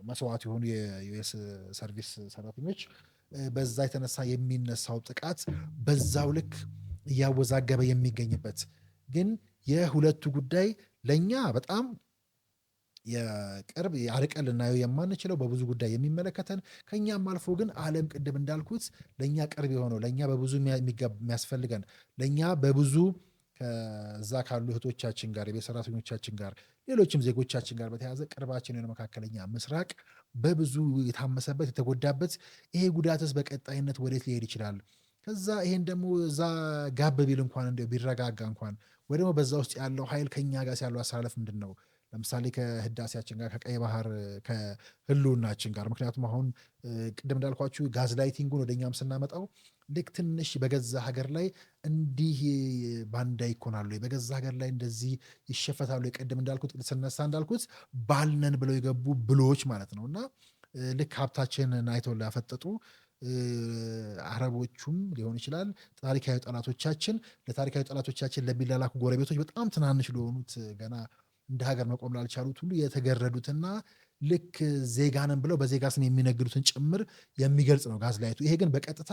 መስዋዕት የሆኑ የዩኤስ ሰርቪስ ሰራተኞች በዛ የተነሳ የሚነሳው ጥቃት በዛው ልክ እያወዛገበ የሚገኝበት ግን የሁለቱ ጉዳይ ለእኛ በጣም የቅርብ አርቀን ልናየው የማንችለው በብዙ ጉዳይ የሚመለከተን ከኛም አልፎ ግን ዓለም ቅድም እንዳልኩት ለእኛ ቅርብ የሆነው ለእኛ በብዙ የሚያስፈልገን ለእኛ በብዙ ከዛ ካሉ እህቶቻችን ጋር የቤት ሰራተኞቻችን ጋር ሌሎችም ዜጎቻችን ጋር በተያያዘ ቅርባችን የሆነ መካከለኛ ምስራቅ በብዙ የታመሰበት የተጎዳበት ይሄ ጉዳትስ በቀጣይነት ወዴት ሊሄድ ይችላል? ከዛ ይሄን ደግሞ እዛ ጋብ ቢል እንኳን እንደው ቢረጋጋ እንኳን ወይ ደግሞ በዛ ውስጥ ያለው ኃይል ከኛ ጋር ያለው አሰላለፍ ምንድን ነው? ለምሳሌ ከህዳሴያችን ጋር ከቀይ ባህር ከህልውናችን ጋር ምክንያቱም አሁን ቅድም እንዳልኳችሁ ጋዝ ላይቲንጉን ወደኛም ስናመጣው ልክ ትንሽ በገዛ ሀገር ላይ እንዲህ ባንዳ ይኮናሉ፣ በገዛ ሀገር ላይ እንደዚህ ይሸፈታሉ። ቅድም እንዳልኩት ስነሳ እንዳልኩት ባልነን ብለው የገቡ ብሎች ማለት ነው እና ልክ ሀብታችንን አይተው ላፈጠጡ አረቦቹም ሊሆን ይችላል ታሪካዊ ጠላቶቻችን ለታሪካዊ ጠላቶቻችን ለሚላላኩ ጎረቤቶች በጣም ትናንሽ ለሆኑት ገና እንደ ሀገር መቆም ላልቻሉት ሁሉ የተገረዱትና ልክ ዜጋንን ብለው በዜጋ ስም የሚነግዱትን ጭምር የሚገልጽ ነው ጋዝ ላይቱ። ይሄ ግን በቀጥታ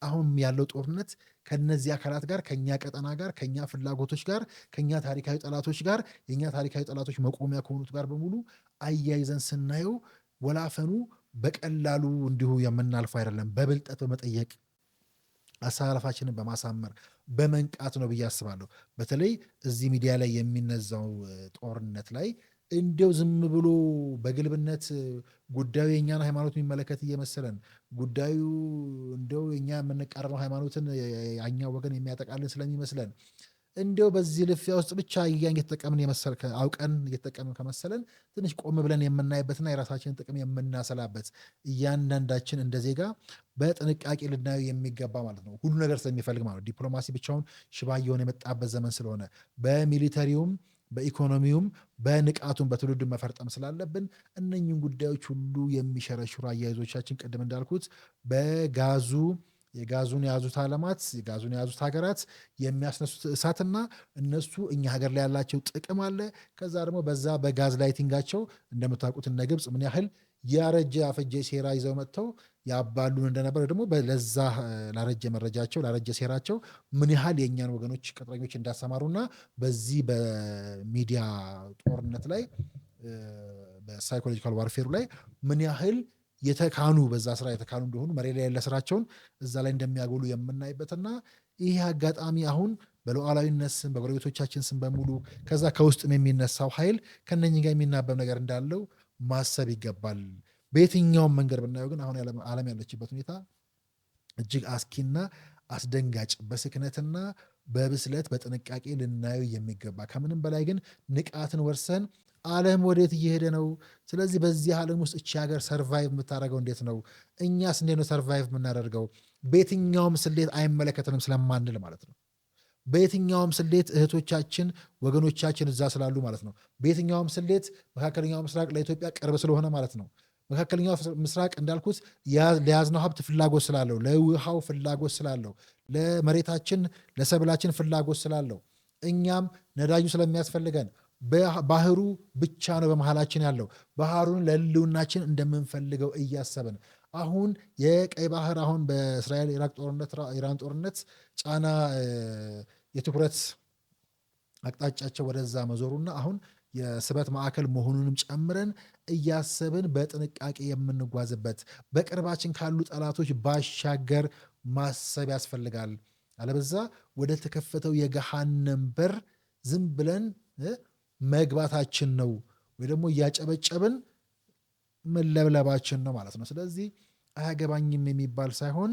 አሁን ያለው ጦርነት ከነዚህ አካላት ጋር ከኛ ቀጠና ጋር ከኛ ፍላጎቶች ጋር ከኛ ታሪካዊ ጠላቶች ጋር የኛ ታሪካዊ ጠላቶች መቆሚያ ከሆኑት ጋር በሙሉ አያይዘን ስናየው ወላፈኑ በቀላሉ እንዲሁ የምናልፈው አይደለም። በብልጠት በመጠየቅ አሰላለፋችንን በማሳመር በመንቃት ነው ብዬ አስባለሁ። በተለይ እዚህ ሚዲያ ላይ የሚነዛው ጦርነት ላይ እንዲያው ዝም ብሎ በግልብነት ጉዳዩ የእኛን ሃይማኖት የሚመለከት እየመሰለን ጉዳዩ እንዲያው እኛ የምንቃረነው ሃይማኖትን ያኛው ወገን የሚያጠቃልን ስለሚመስለን እንዲያው በዚህ ልፊያ ውስጥ ብቻ እየተጠቀምን አውቀን እየተጠቀምን ከመሰለን ትንሽ ቆም ብለን የምናይበትና የራሳችንን ጥቅም የምናሰላበት እያንዳንዳችን እንደ ዜጋ በጥንቃቄ ልናየው የሚገባ ማለት ነው። ሁሉ ነገር ስለሚፈልግ ማለት ነው። ዲፕሎማሲ ብቻውን ሽባ እየሆነ የመጣበት ዘመን ስለሆነ በሚሊተሪውም በኢኮኖሚውም በንቃቱም በትውልድ መፈርጠም ስላለብን እነኝን ጉዳዮች ሁሉ የሚሸረሽሩ አያይዞቻችን ቅድም እንዳልኩት የጋዙን የያዙት ዓለማት የጋዙን የያዙት ሀገራት የሚያስነሱት እሳትና እነሱ እኛ ሀገር ላይ ያላቸው ጥቅም አለ። ከዛ ደግሞ በዛ በጋዝ ላይቲንጋቸው እንደምታውቁት እነ ግብፅ ምን ያህል ያረጀ አፈጀ ሴራ ይዘው መጥተው ያባሉን እንደነበረ ደግሞ ለዛ ላረጀ መረጃቸው ላረጀ ሴራቸው ምን ያህል የእኛን ወገኖች ቅጥረኞች እንዳሰማሩና በዚህ በሚዲያ ጦርነት ላይ በሳይኮሎጂካል ዋርፌሩ ላይ ምን ያህል የተካኑ በዛ ስራ የተካኑ እንደሆኑ መሬት ላይ ያለ ስራቸውን እዛ ላይ እንደሚያጎሉ የምናይበትና ይህ አጋጣሚ አሁን በሉዓላዊነት ስም በጎረቤቶቻችን ስም በሙሉ ከዛ ከውስጥም የሚነሳው ኃይል ከነኚህ ጋር የሚናበብ ነገር እንዳለው ማሰብ ይገባል። በየትኛውም መንገድ ብናየው ግን አሁን ዓለም ያለችበት ሁኔታ እጅግ አስኪና አስደንጋጭ በስክነትና በብስለት በጥንቃቄ ልናየው የሚገባ ከምንም በላይ ግን ንቃትን ወርሰን ዓለም ወዴት እየሄደ ነው? ስለዚህ በዚህ ዓለም ውስጥ እቺ ሀገር ሰርቫይቭ የምታደርገው እንዴት ነው? እኛስ እንዴት ነው ሰርቫይቭ የምናደርገው? በየትኛውም ስሌት አይመለከተንም ስለማንል ማለት ነው። በየትኛውም ስሌት እህቶቻችን ወገኖቻችን እዛ ስላሉ ማለት ነው። በየትኛውም ስሌት መካከለኛው ምስራቅ ለኢትዮጵያ ቅርብ ስለሆነ ማለት ነው። መካከለኛው ምስራቅ እንዳልኩት ለያዝነው ሀብት ፍላጎት ስላለው፣ ለውሃው ፍላጎት ስላለው፣ ለመሬታችን ለሰብላችን ፍላጎት ስላለው፣ እኛም ነዳጁ ስለሚያስፈልገን ባህሩ ብቻ ነው በመሃላችን ያለው። ባህሩን ለህልውናችን እንደምንፈልገው እያሰብን አሁን የቀይ ባህር አሁን በእስራኤል ኢራን ጦርነት ጫና የትኩረት አቅጣጫቸው ወደዛ መዞሩና አሁን የስበት ማዕከል መሆኑንም ጨምረን እያሰብን በጥንቃቄ የምንጓዝበት በቅርባችን ካሉ ጠላቶች ባሻገር ማሰብ ያስፈልጋል። አለበዛ ወደ ተከፈተው የገሃነም በር ዝም ብለን መግባታችን ነው ወይ ደግሞ እያጨበጨብን መለብለባችን ነው ማለት ነው። ስለዚህ አያገባኝም የሚባል ሳይሆን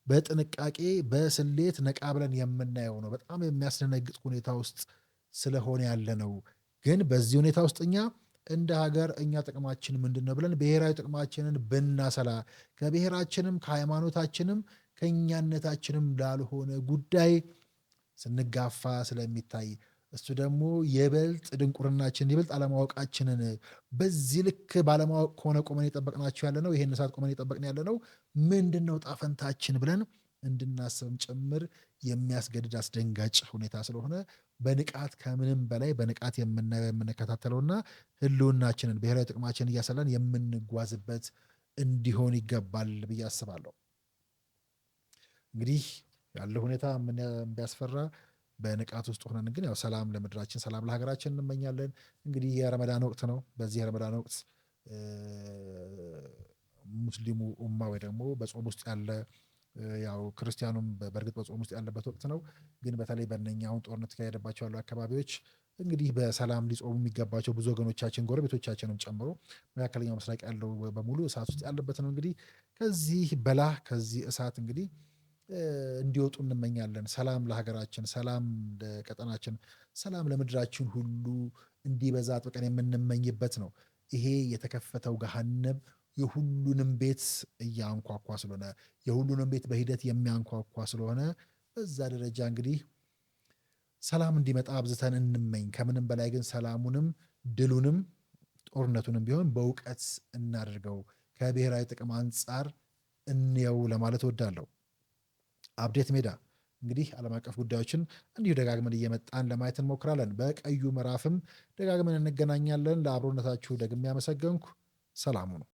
በጥንቃቄ በስሌት ነቃ ብለን የምናየው ነው። በጣም የሚያስደነግጥ ሁኔታ ውስጥ ስለሆነ ያለ ነው። ግን በዚህ ሁኔታ ውስጥ እኛ እንደ ሀገር እኛ ጥቅማችን ምንድን ነው ብለን ብሔራዊ ጥቅማችንን ብናሰላ ከብሔራችንም ከሃይማኖታችንም ከእኛነታችንም ላልሆነ ጉዳይ ስንጋፋ ስለሚታይ እሱ ደግሞ የበልጥ ድንቁርናችን የበልጥ አለማወቃችንን በዚህ ልክ ባለማወቅ ከሆነ ቆመን የጠበቅናቸው ያለ ነው። ይሄን እሳት ቆመን የጠበቅን ያለ ነው። ምንድን ነው ጣፈንታችን ብለን እንድናስብም ጭምር የሚያስገድድ አስደንጋጭ ሁኔታ ስለሆነ በንቃት ከምንም በላይ በንቃት የምናየው የምንከታተለውና ህልውናችንን ብሔራዊ ጥቅማችንን እያሰላን የምንጓዝበት እንዲሆን ይገባል ብዬ አስባለሁ። እንግዲህ ያለው ሁኔታ ምን ቢያስፈራ በንቃት ውስጥ ሆነን ግን ያው ሰላም ለምድራችን ሰላም ለሀገራችን እንመኛለን። እንግዲህ የረመዳን ወቅት ነው። በዚህ የረመዳን ወቅት ሙስሊሙ ኡማ ወይ ደግሞ በጾም ውስጥ ያለ ያው ክርስቲያኑም በእርግጥ በጾም ውስጥ ያለበት ወቅት ነው። ግን በተለይ በእነኛ አሁን ጦርነት ካሄደባቸው ያሉ አካባቢዎች እንግዲህ በሰላም ሊጾሙ የሚገባቸው ብዙ ወገኖቻችን ጎረቤቶቻችንም ጨምሮ መካከለኛው ምስራቅ ያለው በሙሉ እሳት ውስጥ ያለበት ነው። እንግዲህ ከዚህ እሳት እንግዲህ እንዲወጡ እንመኛለን። ሰላም ለሀገራችን፣ ሰላም ለቀጠናችን፣ ሰላም ለምድራችን ሁሉ እንዲበዛ አጥብቀን የምንመኝበት ነው። ይሄ የተከፈተው ገሃነም የሁሉንም ቤት እያንኳኳ ስለሆነ የሁሉንም ቤት በሂደት የሚያንኳኳ ስለሆነ በዛ ደረጃ እንግዲህ ሰላም እንዲመጣ አብዝተን እንመኝ። ከምንም በላይ ግን ሰላሙንም ድሉንም ጦርነቱንም ቢሆን በእውቀት እናድርገው፣ ከብሔራዊ ጥቅም አንጻር እንየው ለማለት እወዳለሁ። አፕዴት ሜዳ እንግዲህ ዓለም አቀፍ ጉዳዮችን እንዲሁ ደጋግመን እየመጣን ለማየት እንሞክራለን። በቀዩ ምዕራፍም ደጋግመን እንገናኛለን። ለአብሮነታችሁ ደግሜ ያመሰገንኩ። ሰላሙ ነው።